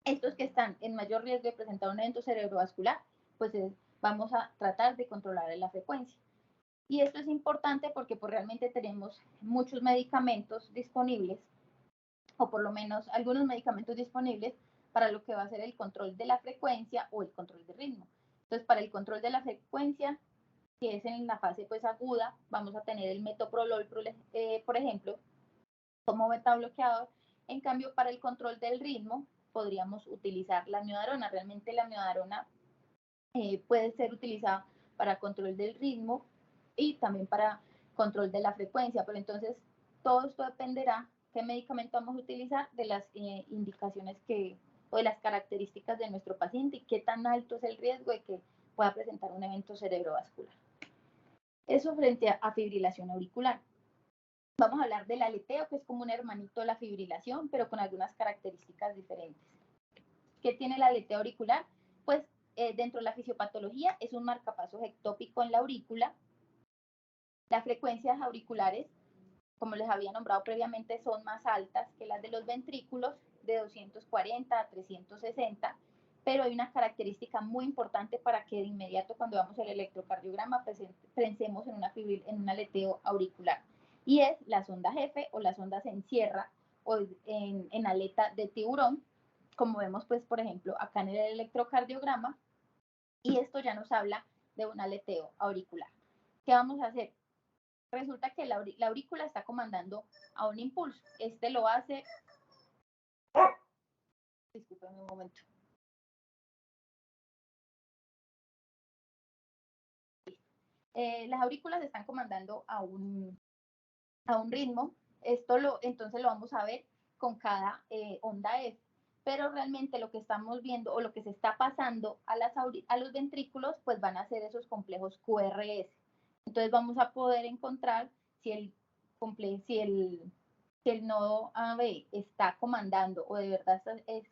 S1: estos que están en mayor riesgo de presentar un evento cerebrovascular, pues vamos a tratar de controlar la frecuencia. Y esto es importante porque pues realmente tenemos muchos medicamentos disponibles, o por lo menos algunos medicamentos disponibles para lo que va a ser el control de la frecuencia o el control de ritmo. Entonces, para el control de la frecuencia, si es en la fase pues aguda, vamos a tener el metoprolol, por ejemplo, como beta bloqueador. En cambio, para el control del ritmo, podríamos utilizar la amiodarona. Realmente la amiodarona puede ser utilizada para control del ritmo y también para control de la frecuencia. Pero entonces todo esto dependerá qué medicamento vamos a utilizar, de las indicaciones o de las características de nuestro paciente y qué tan alto es el riesgo de que pueda presentar un evento cerebrovascular. Eso frente a fibrilación auricular. Vamos a hablar del aleteo, que es como un hermanito de la fibrilación, pero con algunas características diferentes. ¿Qué tiene el aleteo auricular? Pues dentro de la fisiopatología es un marcapasos ectópico en la aurícula. Las frecuencias auriculares, como les había nombrado previamente, son más altas que las de los ventrículos, de 240 a 360, pero hay una característica muy importante para que de inmediato cuando hagamos el electrocardiograma pensemos en un aleteo auricular, y es las ondas F o las ondas en sierra o en aleta de tiburón, como vemos pues por ejemplo acá en el electrocardiograma, y esto ya nos habla de un aleteo auricular. ¿Qué vamos a hacer? Resulta que la aurícula está comandando a un impulso. Este lo hace... Disculpen un momento. Las aurículas están comandando a un ritmo. Entonces lo vamos a ver con cada onda F. Pero realmente lo que estamos viendo o lo que se está pasando a los ventrículos, pues van a ser esos complejos QRS. Entonces vamos a poder encontrar si el nodo AB está comandando o de verdad es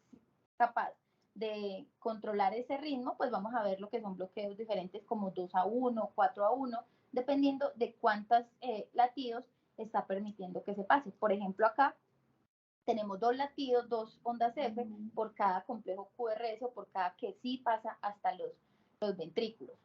S1: capaz de controlar ese ritmo, pues vamos a ver lo que son bloqueos diferentes como 2-1, 4-1, dependiendo de cuántos latidos está permitiendo que se pase. Por ejemplo, acá tenemos 2 latidos, 2 ondas F por cada complejo QRS o por cada que sí pasa hasta los ventrículos.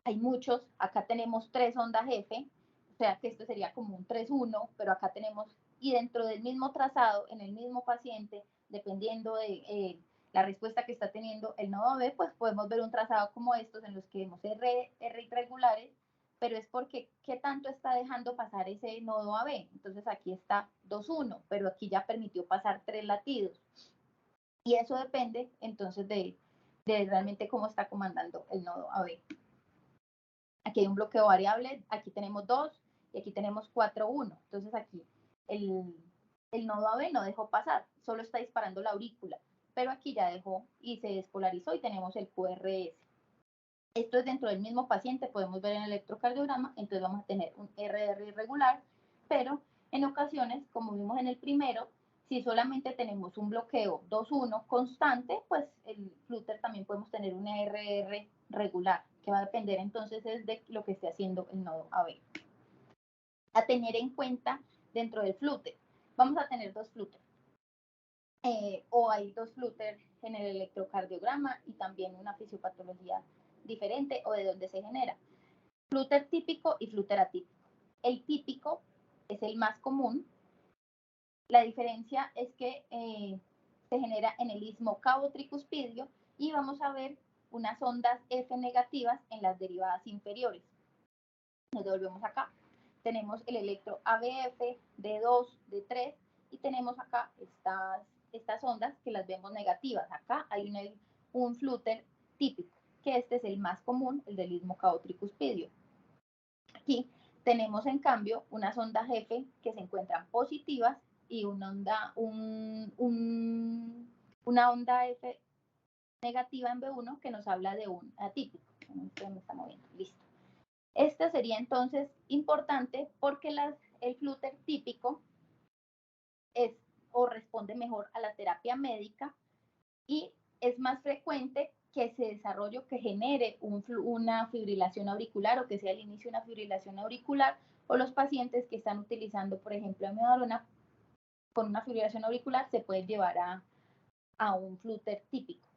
S1: Hay muchos, acá tenemos 3 ondas F, o sea que esto sería como un 3-1, pero acá tenemos, y dentro del mismo trazado, en el mismo paciente, dependiendo de la respuesta que está teniendo el nodo B, pues podemos ver un trazado como estos en los que vemos R irregulares, pero es porque qué tanto está dejando pasar ese nodo AB. Entonces aquí está 2-1, pero aquí ya permitió pasar 3 latidos. Y eso depende entonces de realmente cómo está comandando el nodo AB. Aquí hay un bloqueo variable, aquí tenemos 2 y aquí tenemos 4-1. Entonces aquí el nodo AB no dejó pasar, solo está disparando la aurícula, pero aquí ya dejó y se despolarizó y tenemos el QRS. Esto es dentro del mismo paciente, podemos ver en el electrocardiograma, entonces vamos a tener un RR irregular, pero en ocasiones, como vimos en el primero, si solamente tenemos un bloqueo 2-1 constante, pues el flúter también podemos tener un RR regular, que va a depender entonces es de lo que esté haciendo el nodo AB. A tener en cuenta dentro del flúter, vamos a tener 2 flúter, o hay 2 flúter en el electrocardiograma y también una fisiopatología diferente o de dónde se genera. Flúter típico y flúter atípico. El típico es el más común. La diferencia es que se genera en el istmo cabo-tricuspidio y vamos a ver unas ondas F negativas en las derivadas inferiores. Nos devolvemos acá. Tenemos el electro ABF, D2, D3 y tenemos acá estas ondas que las vemos negativas. Acá hay un flúter típico, que este es el más común, el del istmo cabo-tricuspidio. Aquí tenemos en cambio unas ondas F que se encuentran positivas y una onda F negativa en B1 que nos habla de un atípico. Esto me está moviendo, listo. Este sería entonces importante porque el flúter típico es o responde mejor a la terapia médica y es más frecuente que se desarrolle o que genere una fibrilación auricular o que sea el inicio de una fibrilación auricular, o los pacientes que están utilizando, por ejemplo, amiodarona con una fibrilación auricular se puede llevar a un flúter típico.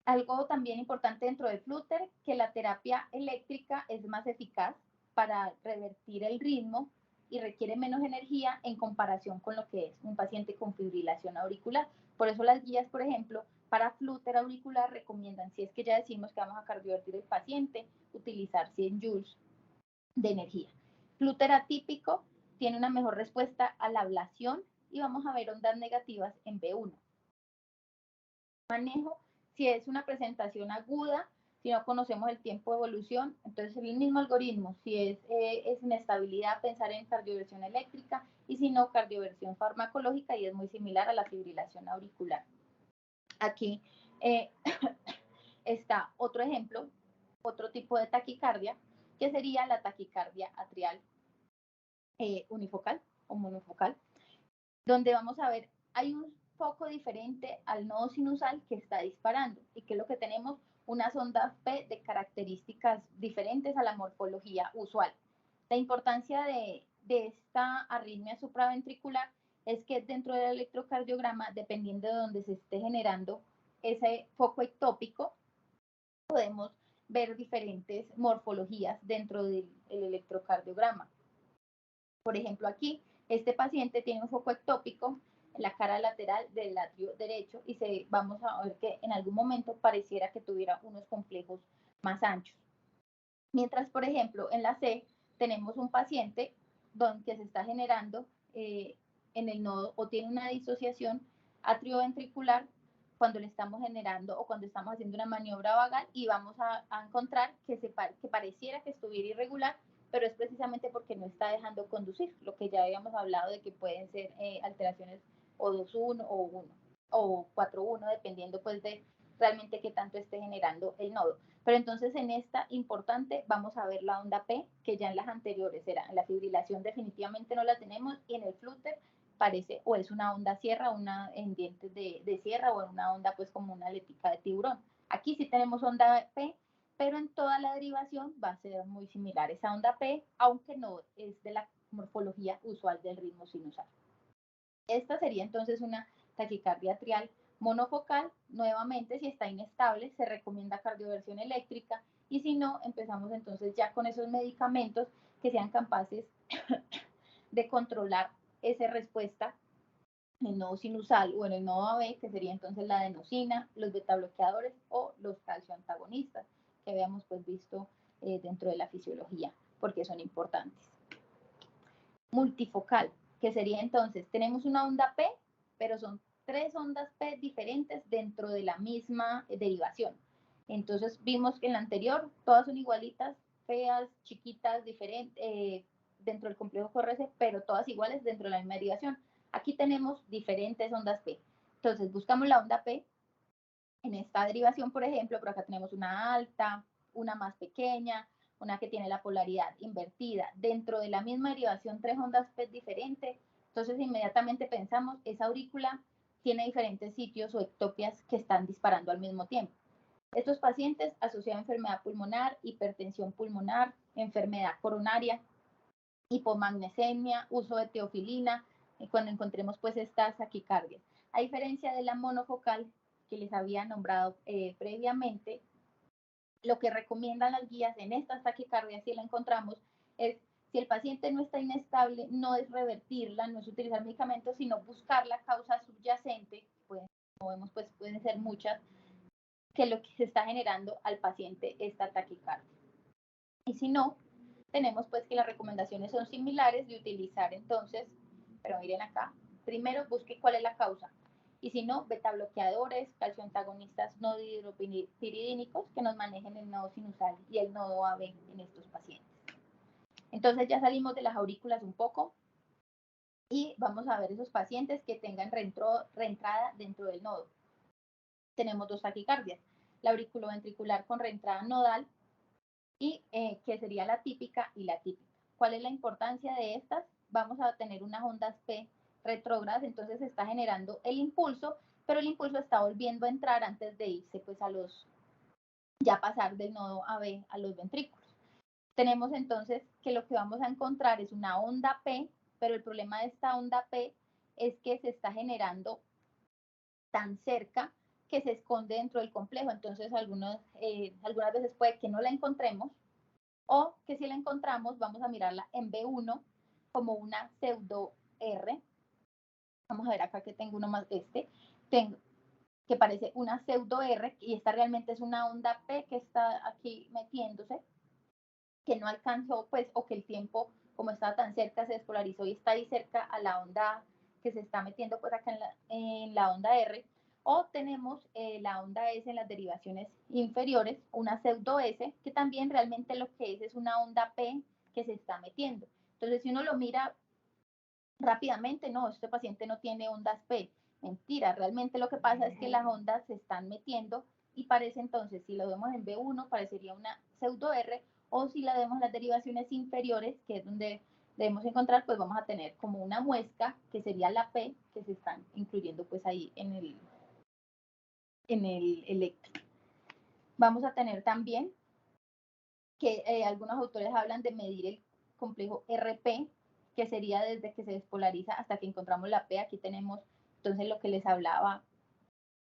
S1: Algo también importante dentro del flúter, que la terapia eléctrica es más eficaz para revertir el ritmo y requiere menos energía en comparación con lo que es un paciente con fibrilación auricular. Por eso las guías, por ejemplo, para flúter auricular recomiendan, si es que ya decimos que vamos a cardiovertir el paciente, utilizar 100 joules de energía. Flúter atípico tiene una mejor respuesta a la ablación y vamos a ver ondas negativas en B1. Manejo, si es una presentación aguda, Si no conocemos el tiempo de evolución, entonces el mismo algoritmo, si es inestabilidad, pensar en cardioversión eléctrica, y si no, cardioversión farmacológica, y es muy similar a la fibrilación auricular. Aquí está otro ejemplo, otro tipo de taquicardia, que sería la taquicardia atrial unifocal o monofocal, donde vamos a ver, hay un foco diferente al nodo sinusal que está disparando, y que es lo que tenemos, unas ondas P de características diferentes a la morfología usual. La importancia de esta arritmia supraventricular es que dentro del electrocardiograma, dependiendo de donde se esté generando ese foco ectópico, podemos ver diferentes morfologías dentro del electrocardiograma. Por ejemplo, aquí, este paciente tiene un foco ectópico en la cara lateral del atrio derecho, y vamos a ver que en algún momento pareciera que tuviera unos complejos más anchos. Mientras, por ejemplo, en la C tenemos un paciente donde se está generando en el nodo, o tiene una disociación atrioventricular cuando le estamos generando o cuando estamos haciendo una maniobra vagal, y vamos a encontrar que pareciera que estuviera irregular, pero es precisamente porque no está dejando conducir, lo que ya habíamos hablado de que pueden ser alteraciones o 2-1 o 1 o 4-1, dependiendo pues de realmente qué tanto esté generando el nodo. Pero entonces en esta importante vamos a ver la onda P, que ya en las anteriores era, en la fibrilación definitivamente no la tenemos, y en el flúter parece o es una onda sierra, una en dientes de sierra, o en una onda pues como una aletica de tiburón. Aquí sí tenemos onda P, pero en toda la derivación va a ser muy similar esa onda P, aunque no es de la morfología usual del ritmo sinusal. Esta sería entonces una taquicardia atrial monofocal. Nuevamente, si está inestable, se recomienda cardioversión eléctrica, y si no, empezamos entonces ya con esos medicamentos que sean capaces de controlar esa respuesta en el nodo sinusal o en el nodo AB, que sería entonces la adenosina, los betabloqueadores o los calcioantagonistas, que habíamos pues visto dentro de la fisiología, porque son importantes. Multifocal, que sería entonces, tenemos una onda P, pero son 3 ondas P diferentes dentro de la misma derivación. Entonces vimos que en la anterior todas son igualitas, feas, chiquitas, diferentes, dentro del complejo CRC, pero todas iguales dentro de la misma derivación. Aquí tenemos diferentes ondas P. Entonces buscamos la onda P en esta derivación, por ejemplo, pero acá tenemos una alta, una más pequeña, una que tiene la polaridad invertida. Dentro de la misma derivación, 3 ondas P diferentes. Entonces inmediatamente pensamos, esa aurícula tiene diferentes sitios o ectopias que están disparando al mismo tiempo. Estos pacientes asocian enfermedad pulmonar, hipertensión pulmonar, enfermedad coronaria, hipomagnesemia, uso de teofilina, cuando encontremos pues estas taquicardias. A diferencia de la monofocal que les había nombrado previamente, lo que recomiendan las guías en estas taquicardias, si la encontramos, es, si el paciente no está inestable, no es revertirla, no es utilizar medicamentos, sino buscar la causa subyacente, pues, como vemos, pues pueden ser muchas, que lo que se está generando al paciente esta taquicardia. Y si no, tenemos pues que las recomendaciones son similares de utilizar entonces, pero miren acá, primero busque cuál es la causa, y si no, betabloqueadores, calcioantagonistas no dihidropiridínicos que nos manejen el nodo sinusal y el nodo AB en estos pacientes. Entonces ya salimos de las aurículas un poco y vamos a ver esos pacientes que tengan reentrada dentro del nodo. Tenemos 2 taquicardias, la auriculoventricular con reentrada nodal, y que sería la típica y la típica. ¿Cuál es la importancia de estas? Vamos a tener unas ondas P retrógradas, entonces se está generando el impulso, pero el impulso está volviendo a entrar antes de irse pues ya pasar del nodo AB a los ventrículos. Tenemos entonces que lo que vamos a encontrar es una onda P, pero el problema de esta onda P es que se está generando tan cerca que se esconde dentro del complejo, entonces algunas veces puede que no la encontremos, o que si la encontramos vamos a mirarla en B1 como una pseudo R. Vamos a ver acá que tengo uno más que parece una pseudo R, y esta realmente es una onda P que está aquí metiéndose, que no alcanzó pues, o que el tiempo como estaba tan cerca se despolarizó y está ahí cerca a la onda que se está metiendo pues acá en la onda R, O tenemos la onda S en las derivaciones inferiores, una pseudo S, que también realmente lo que es una onda P que se está metiendo. Entonces, si uno lo mira rápidamente, no, este paciente no tiene ondas P. Mentira, realmente lo que pasa es que las ondas se están metiendo y parece entonces, si lo vemos en B1, parecería una pseudo R, o si la vemos en las derivaciones inferiores, que es donde debemos encontrar, pues vamos a tener como una muesca, que sería la P, que se están incluyendo pues ahí en el electro. Vamos a tener también que algunos autores hablan de medir el complejo RP, que sería desde que se despolariza hasta que encontramos la P. Aquí tenemos entonces lo que les hablaba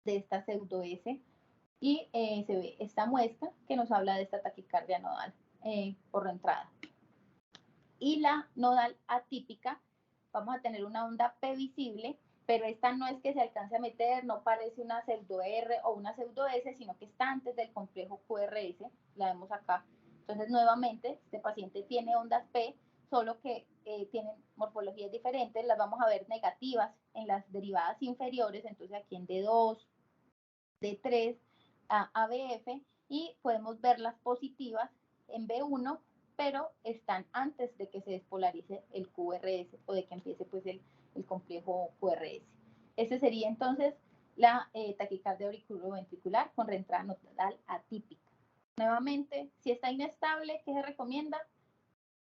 S1: de esta pseudo S, y se ve esta muesca que nos habla de esta taquicardia nodal por entrada. Y la nodal atípica, vamos a tener una onda P visible, pero esta no es que se alcance a meter, no parece una pseudo R o una pseudo S, sino que está antes del complejo QRS, la vemos acá. Entonces, nuevamente, este paciente tiene ondas P, solo que tienen morfologías diferentes, las vamos a ver negativas en las derivadas inferiores, entonces aquí en D2, D3, ABF, y podemos verlas positivas en B1, pero están antes de que se despolarice el QRS o de que empiece pues el complejo QRS. Ese sería entonces la taquicardia auriculoventricular con reentrada nodal atípica. Nuevamente, si está inestable, ¿qué se recomienda?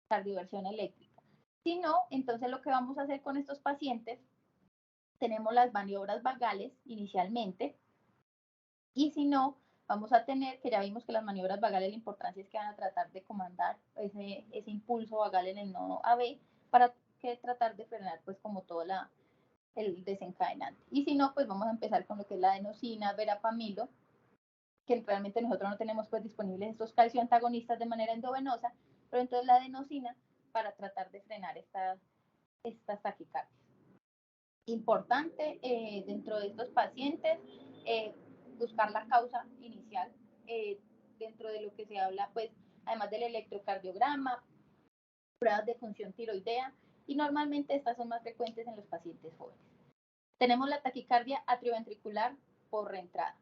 S1: Cardioversión eléctrica. Si no, entonces lo que vamos a hacer con estos pacientes, tenemos las maniobras vagales inicialmente, y si no, vamos a tener, que ya vimos que las maniobras vagales, la importancia es que van a tratar de comandar ese impulso vagal en el nodo AB para que tratar de frenar pues como todo el desencadenante. Y si no, pues vamos a empezar con lo que es la adenosina, verapamilo, que realmente nosotros no tenemos pues disponibles estos calcioantagonistas de manera endovenosa, pero entonces la adenosina para tratar de frenar estas taquicardias. Importante dentro de estos pacientes buscar la causa inicial dentro de lo que se habla, pues, además del electrocardiograma, pruebas de función tiroidea, y normalmente estas son más frecuentes en los pacientes jóvenes. Tenemos la taquicardia atrioventricular por reentrada,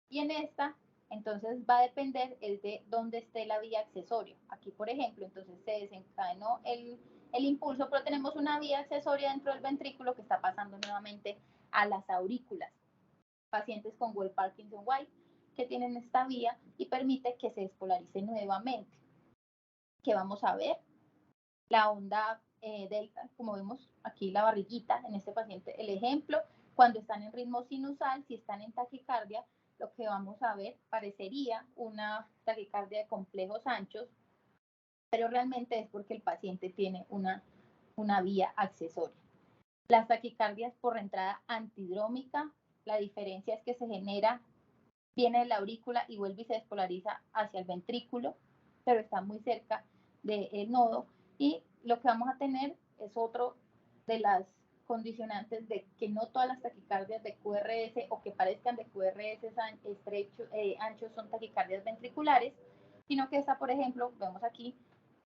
S1: y en esta, entonces, va a depender el de dónde esté la vía accesoria. Aquí, por ejemplo, entonces se desencadenó el impulso, pero tenemos una vía accesoria dentro del ventrículo que está pasando nuevamente a las aurículas. Pacientes con Well-Parkinson-White que tienen esta vía y permite que se despolarice nuevamente. ¿Qué vamos a ver? La onda delta, como vemos aquí la barriguita en este paciente, el ejemplo, cuando están en ritmo sinusal, si están en taquicardia, lo que vamos a ver parecería una taquicardia de complejos anchos, pero realmente es porque el paciente tiene una vía accesoria. Las taquicardias por entrada antidrómica, la diferencia es que se genera, viene de la aurícula y vuelve y se despolariza hacia el ventrículo, pero está muy cerca del nodo, y lo que vamos a tener es otro de las condicionantes de que no todas las taquicardias de QRS o que parezcan de QRS anchos son taquicardias ventriculares, sino que esta, por ejemplo, vemos aquí,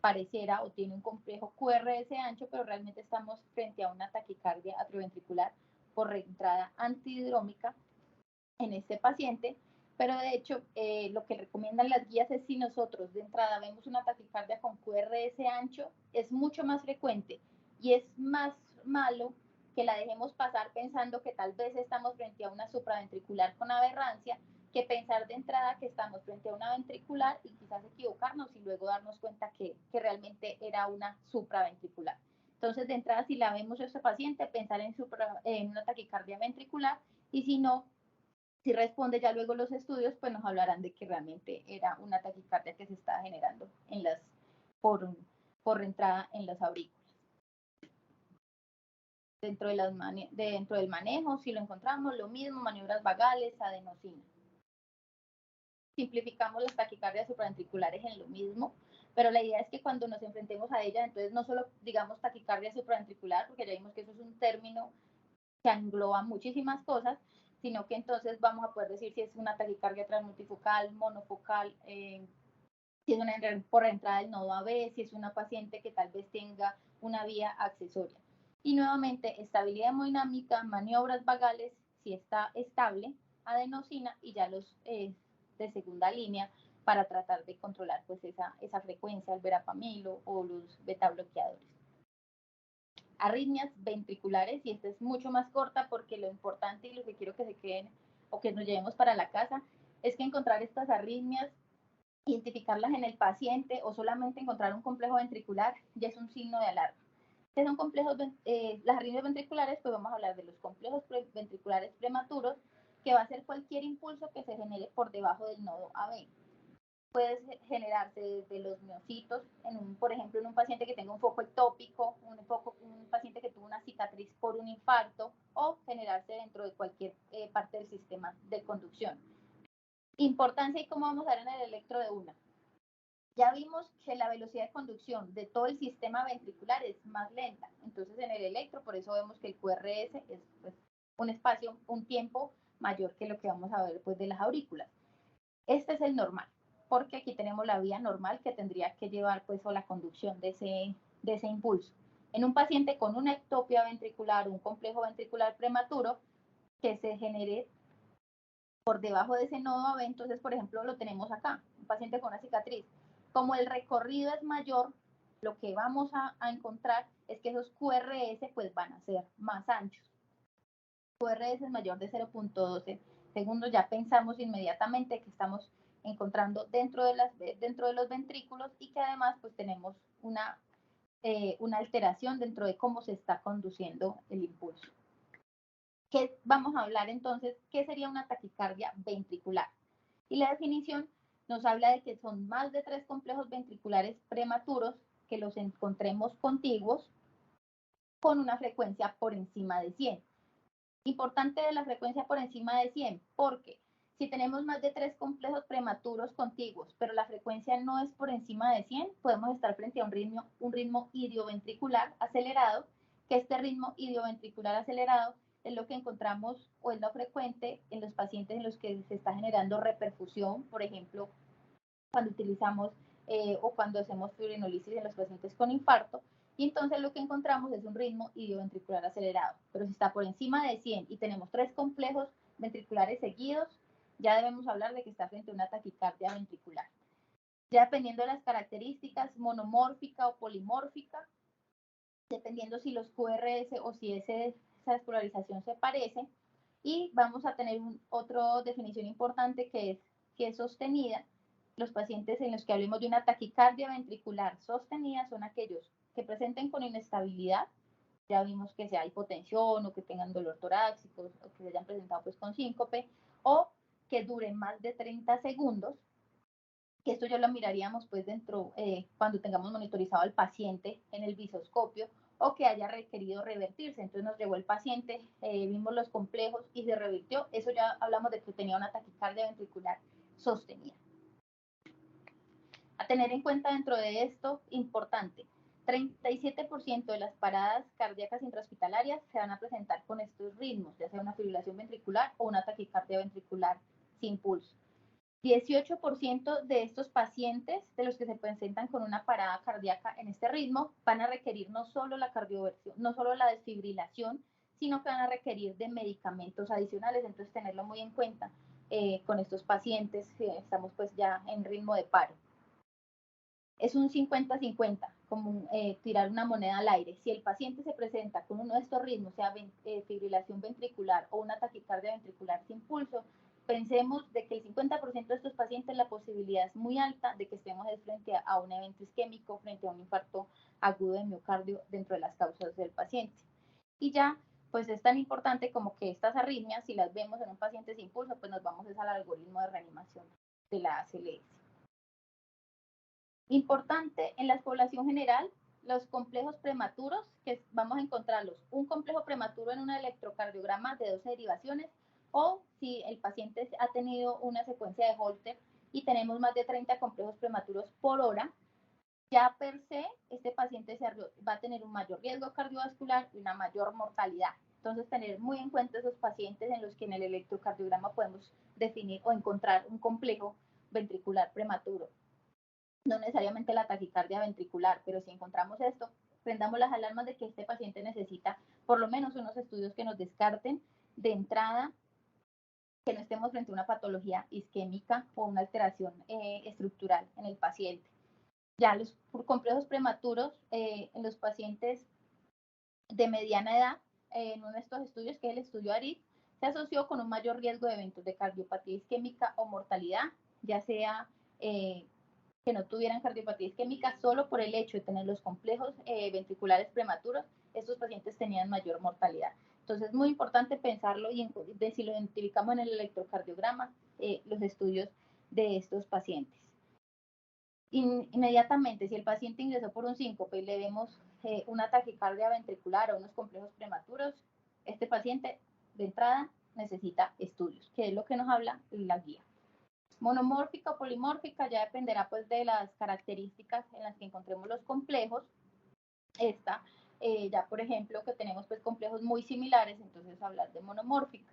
S1: pareciera o tiene un complejo QRS ancho, pero realmente estamos frente a una taquicardia atrioventricular por entrada antidrómica en este paciente. Pero de hecho, lo que recomiendan las guías es, si nosotros de entrada vemos una taquicardia con QRS ancho, es mucho más frecuente y es más malo que la dejemos pasar pensando que tal vez estamos frente a una supraventricular con aberrancia, que pensar de entrada que estamos frente a una ventricular y quizás equivocarnos y luego darnos cuenta que realmente era una supraventricular. Entonces, de entrada, si la vemos a este paciente, pensar en una taquicardia ventricular, y si no, si responde ya luego los estudios, pues nos hablarán de que realmente era una taquicardia que se estaba generando por entrada en las aurículas. Dentro del manejo, si lo encontramos, lo mismo, maniobras vagales, adenosina. Simplificamos las taquicardias supraventriculares en lo mismo, pero la idea es que cuando nos enfrentemos a ella, entonces no solo digamos taquicardia supraventricular, porque ya vimos que eso es un término que engloba muchísimas cosas, sino que entonces vamos a poder decir si es una taquicardia transmultifocal, monofocal, si es una por entrada del nodo AB, si es una paciente que tal vez tenga una vía accesoria. Y nuevamente, estabilidad hemodinámica, maniobras vagales, si está estable, adenosina, y ya los de segunda línea para tratar de controlar pues esa frecuencia, el verapamilo o los beta bloqueadores. Arritmias ventriculares, y esta es mucho más corta porque lo importante y lo que quiero que se queden o que nos llevemos para la casa es que encontrar estas arritmias, identificarlas en el paciente o solamente encontrar un complejo ventricular ya es un signo de alarma. ¿Qué son complejos? Las arritmias ventriculares, pues vamos a hablar de los complejos ventriculares prematuros, que va a ser cualquier impulso que se genere por debajo del nodo AB. Puede generarse desde los miocitos, por ejemplo, en un paciente que tenga un foco ectópico, un paciente que tuvo una cicatriz por un infarto, o generarse dentro de cualquier parte del sistema de conducción. Importancia y cómo vamos a ver en el electro de una. Ya vimos que la velocidad de conducción de todo el sistema ventricular es más lenta. Entonces, en el electro, por eso vemos que el QRS es pues, un espacio, un tiempo mayor que lo que vamos a ver pues, de las aurículas. Este es el normal, porque aquí tenemos la vía normal que tendría que llevar pues, o la conducción de ese impulso. En un paciente con una ectopia ventricular, un complejo ventricular prematuro, que se genere por debajo de ese nodo AB, entonces, por ejemplo, lo tenemos acá, un paciente con una cicatriz. Como el recorrido es mayor, lo que vamos a encontrar es que esos QRS pues van a ser más anchos. QRS es mayor de 0.12 segundos, ya pensamos inmediatamente que estamos encontrando dentro de los ventrículos y que además pues tenemos una alteración dentro de cómo se está conduciendo el impulso. ¿Qué vamos a hablar entonces? ¿Qué sería una taquicardia ventricular? Y la definición nos habla de que son más de 3 complejos ventriculares prematuros que los encontremos contiguos con una frecuencia por encima de 100. Importante de la frecuencia por encima de 100, porque si tenemos más de 3 complejos prematuros contiguos, pero la frecuencia no es por encima de 100, podemos estar frente a un ritmo idioventricular acelerado, que este ritmo idioventricular acelerado es lo que encontramos o es lo frecuente en los pacientes en los que se está generando reperfusión, por ejemplo, cuando utilizamos o cuando hacemos fibrinolisis en los pacientes con infarto, y entonces lo que encontramos es un ritmo idioventricular acelerado. Pero si está por encima de 100 y tenemos 3 complejos ventriculares seguidos, ya debemos hablar de que está frente a una taquicardia ventricular. Ya dependiendo de las características, monomórfica o polimórfica, dependiendo si los QRS o si esa despolarización se parece, y vamos a tener otra definición importante que es sostenida. Los pacientes en los que hablemos de una taquicardia ventricular sostenida son aquellos que presenten con inestabilidad, ya vimos que sea hipotensión o que tengan dolor torácico o que se hayan presentado pues con síncope, o que duren más de 30 segundos, que esto ya lo miraríamos pues dentro, cuando tengamos monitorizado al paciente en el visoscopio, o que haya requerido revertirse. Entonces nos llegó el paciente, vimos los complejos y se revirtió. Eso ya hablamos de que tenía una taquicardia ventricular sostenida. A tener en cuenta dentro de esto, importante, 37% de las paradas cardíacas intrahospitalarias se van a presentar con estos ritmos, ya sea una fibrilación ventricular o una taquicardia ventricular sin pulso. 18% de estos pacientes, de los que se presentan con una parada cardíaca en este ritmo, van a requerir no solo la cardioversión, no solo la desfibrilación, sino que van a requerir de medicamentos adicionales. Entonces, tenerlo muy en cuenta con estos pacientes que estamos pues ya en ritmo de paro. Es un 50-50, como tirar una moneda al aire. Si el paciente se presenta con uno de estos ritmos, sea fibrilación ventricular o una taquicardia ventricular sin pulso, pensemos de que el 50% de estos pacientes la posibilidad es muy alta de que estemos frente a un evento isquémico, frente a un infarto agudo de miocardio dentro de las causas del paciente. Y ya, pues es tan importante como que estas arritmias, si las vemos en un paciente sin pulso, pues nos vamos al algoritmo de reanimación de la ACLS. Importante en la población general, los complejos prematuros, que vamos a encontrarlos, un complejo prematuro en un electrocardiograma de 12 derivaciones, o si el paciente ha tenido una secuencia de Holter y tenemos más de 30 complejos prematuros por hora, ya per se este paciente va a tener un mayor riesgo cardiovascular y una mayor mortalidad. Entonces, tener muy en cuenta esos pacientes en los que en el electrocardiograma podemos definir o encontrar un complejo ventricular prematuro. No necesariamente la taquicardia ventricular, pero si encontramos esto, prendamos las alarmas de que este paciente necesita por lo menos unos estudios que nos descarten de entrada que no estemos frente a una patología isquémica o una alteración estructural en el paciente. Ya los complejos prematuros en los pacientes de mediana edad, en uno de estos estudios, que es el estudio ARID, se asoció con un mayor riesgo de eventos de cardiopatía isquémica o mortalidad, ya sea que no tuvieran cardiopatía isquémica solo por el hecho de tener los complejos ventriculares prematuros, estos pacientes tenían mayor mortalidad. Entonces es muy importante pensarlo y si lo identificamos en el electrocardiograma, los estudios de estos pacientes. Inmediatamente, si el paciente ingresó por un síncope y le vemos una taquicardia ventricular o unos complejos prematuros, este paciente de entrada necesita estudios, que es lo que nos habla la guía. Monomórfica o polimórfica ya dependerá pues de las características en las que encontremos los complejos. Esta, ya por ejemplo, que tenemos pues complejos muy similares, entonces hablar de monomórfica.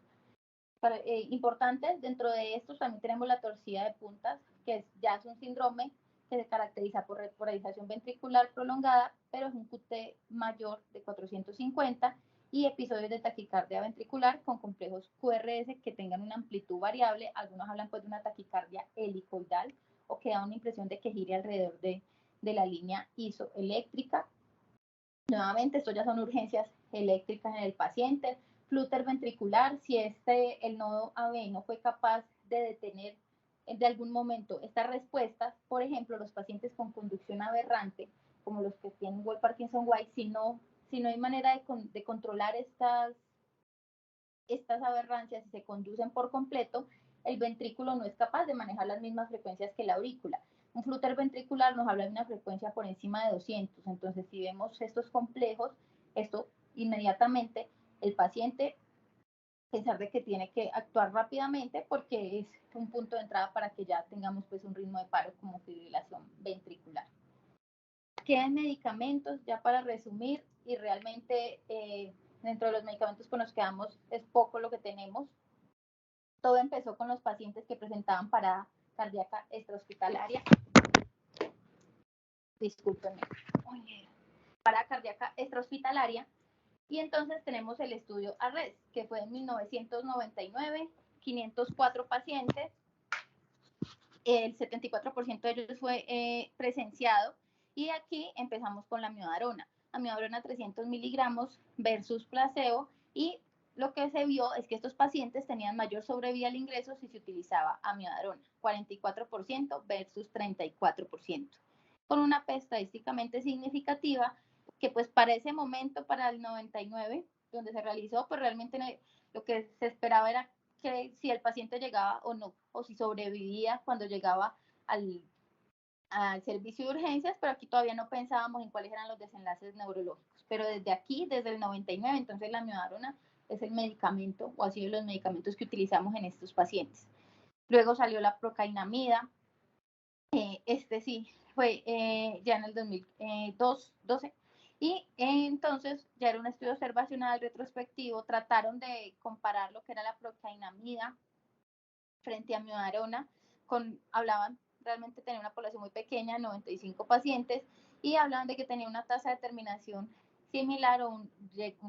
S1: Importantes, dentro de estos también tenemos la torcida de puntas, que ya es un síndrome que se caracteriza por repolarización ventricular prolongada, pero es un QT mayor de 450 y episodios de taquicardia ventricular con complejos QRS que tengan una amplitud variable. Algunos hablan pues de una taquicardia helicoidal o que da una impresión de que gire alrededor de la línea isoeléctrica. Nuevamente, esto ya son urgencias eléctricas en el paciente. Flúter ventricular, si el nodo AB no fue capaz de detener de algún momento estas respuestas, por ejemplo, los pacientes con conducción aberrante, como los que tienen Wolff-Parkinson-White, si no hay manera de controlar estas aberrancias y se conducen por completo, el ventrículo no es capaz de manejar las mismas frecuencias que la aurícula. Un flúter ventricular nos habla de una frecuencia por encima de 200, entonces si vemos estos complejos, esto inmediatamente el paciente pensar de que tiene que actuar rápidamente porque es un punto de entrada para que ya tengamos pues un ritmo de paro como fibrilación ventricular. Quedan medicamentos, ya para resumir, y realmente dentro de los medicamentos que nos quedamos es poco lo que tenemos. Todo empezó con los pacientes que presentaban parada cardíaca extrahospitalaria. Discúlpenme. Parada cardíaca extrahospitalaria. Y entonces tenemos el estudio ARREST, que fue en 1999, 504 pacientes, el 74% de ellos fue presenciado, y aquí empezamos con la amiodarona. Amiodarona 300 miligramos versus placebo, y lo que se vio es que estos pacientes tenían mayor sobrevida al ingreso si se utilizaba amiodarona, 44% versus 34%, con una P estadísticamente significativa que pues para ese momento, para el 99, donde se realizó, pues realmente lo que se esperaba era que si el paciente llegaba o no, o si sobrevivía cuando llegaba al servicio de urgencias, pero aquí todavía no pensábamos en cuáles eran los desenlaces neurológicos. Pero desde aquí, desde el 99, entonces la amiodarona es el medicamento, o ha sido los medicamentos que utilizamos en estos pacientes. Luego salió la procainamida, sí, fue ya en el 2012, y entonces ya era un estudio observacional retrospectivo, trataron de comparar lo que era la procainamida frente a amiodarona, hablaban realmente tenía una población muy pequeña, 95 pacientes, y hablaban de que tenía una tasa de terminación similar o un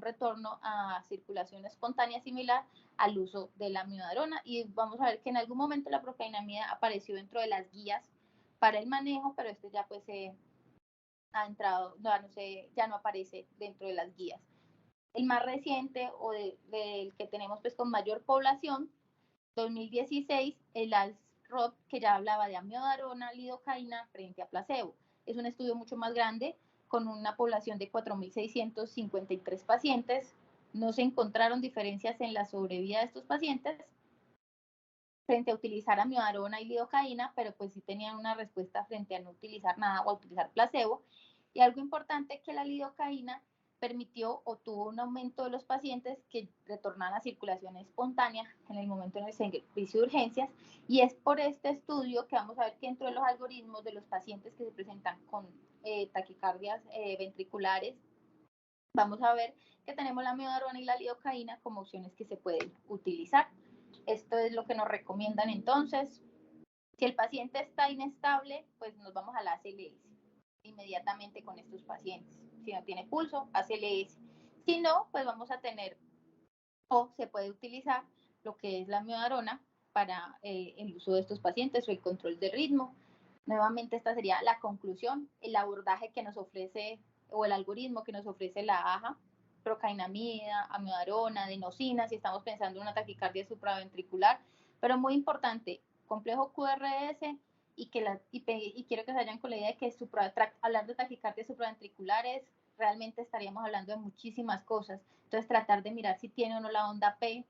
S1: retorno a circulación espontánea similar al uso de la amiodarona, y vamos a ver que en algún momento la procainamida apareció dentro de las guías para el manejo, pero ya pues ha entrado, ya no aparece dentro de las guías. El más reciente o del que tenemos pues con mayor población, 2016, el ALS-ROT, que ya hablaba de amiodarona, lidocaína frente a placebo. Es un estudio mucho más grande, con una población de 4.653 pacientes. No se encontraron diferencias en la sobrevida de estos pacientes frente a utilizar amiodarona y lidocaína, pero pues sí tenían una respuesta frente a no utilizar nada o a utilizar placebo. Y algo importante es que la lidocaína permitió o tuvo un aumento de los pacientes que retornaban a circulación espontánea en el momento en el servicio de urgencias, y es por este estudio que vamos a ver que dentro de los algoritmos de los pacientes que se presentan con taquicardias ventriculares, vamos a ver que tenemos la amiodarona y la lidocaína como opciones que se pueden utilizar. Esto es lo que nos recomiendan entonces. Si el paciente está inestable, pues nos vamos a la ACLS inmediatamente con estos pacientes. Si no tiene pulso, ACLS. Si no, pues vamos a tener o se puede utilizar lo que es la amiodarona para el uso de estos pacientes o el control de ritmo. Nuevamente esta sería la conclusión, el abordaje que nos ofrece o el algoritmo que nos ofrece la AJA, procainamida, amiodarona, adenosina, si estamos pensando en una taquicardia supraventricular, pero muy importante, complejo QRS y quiero que se vayan con la idea de que hablar de taquicardias supraventriculares realmente estaríamos hablando de muchísimas cosas. Entonces tratar de mirar si tiene o no la onda P,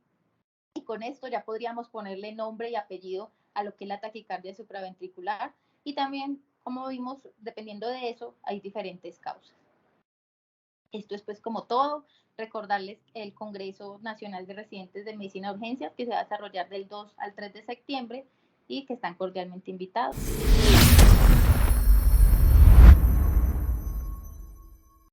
S1: y con esto ya podríamos ponerle nombre y apellido a lo que es la taquicardia supraventricular, y también, como vimos, dependiendo de eso, hay diferentes causas. Esto es pues como todo, recordarles el Congreso Nacional de Residentes de Medicina de Urgencias que se va a desarrollar del 2 al 3 de septiembre y que están cordialmente invitados.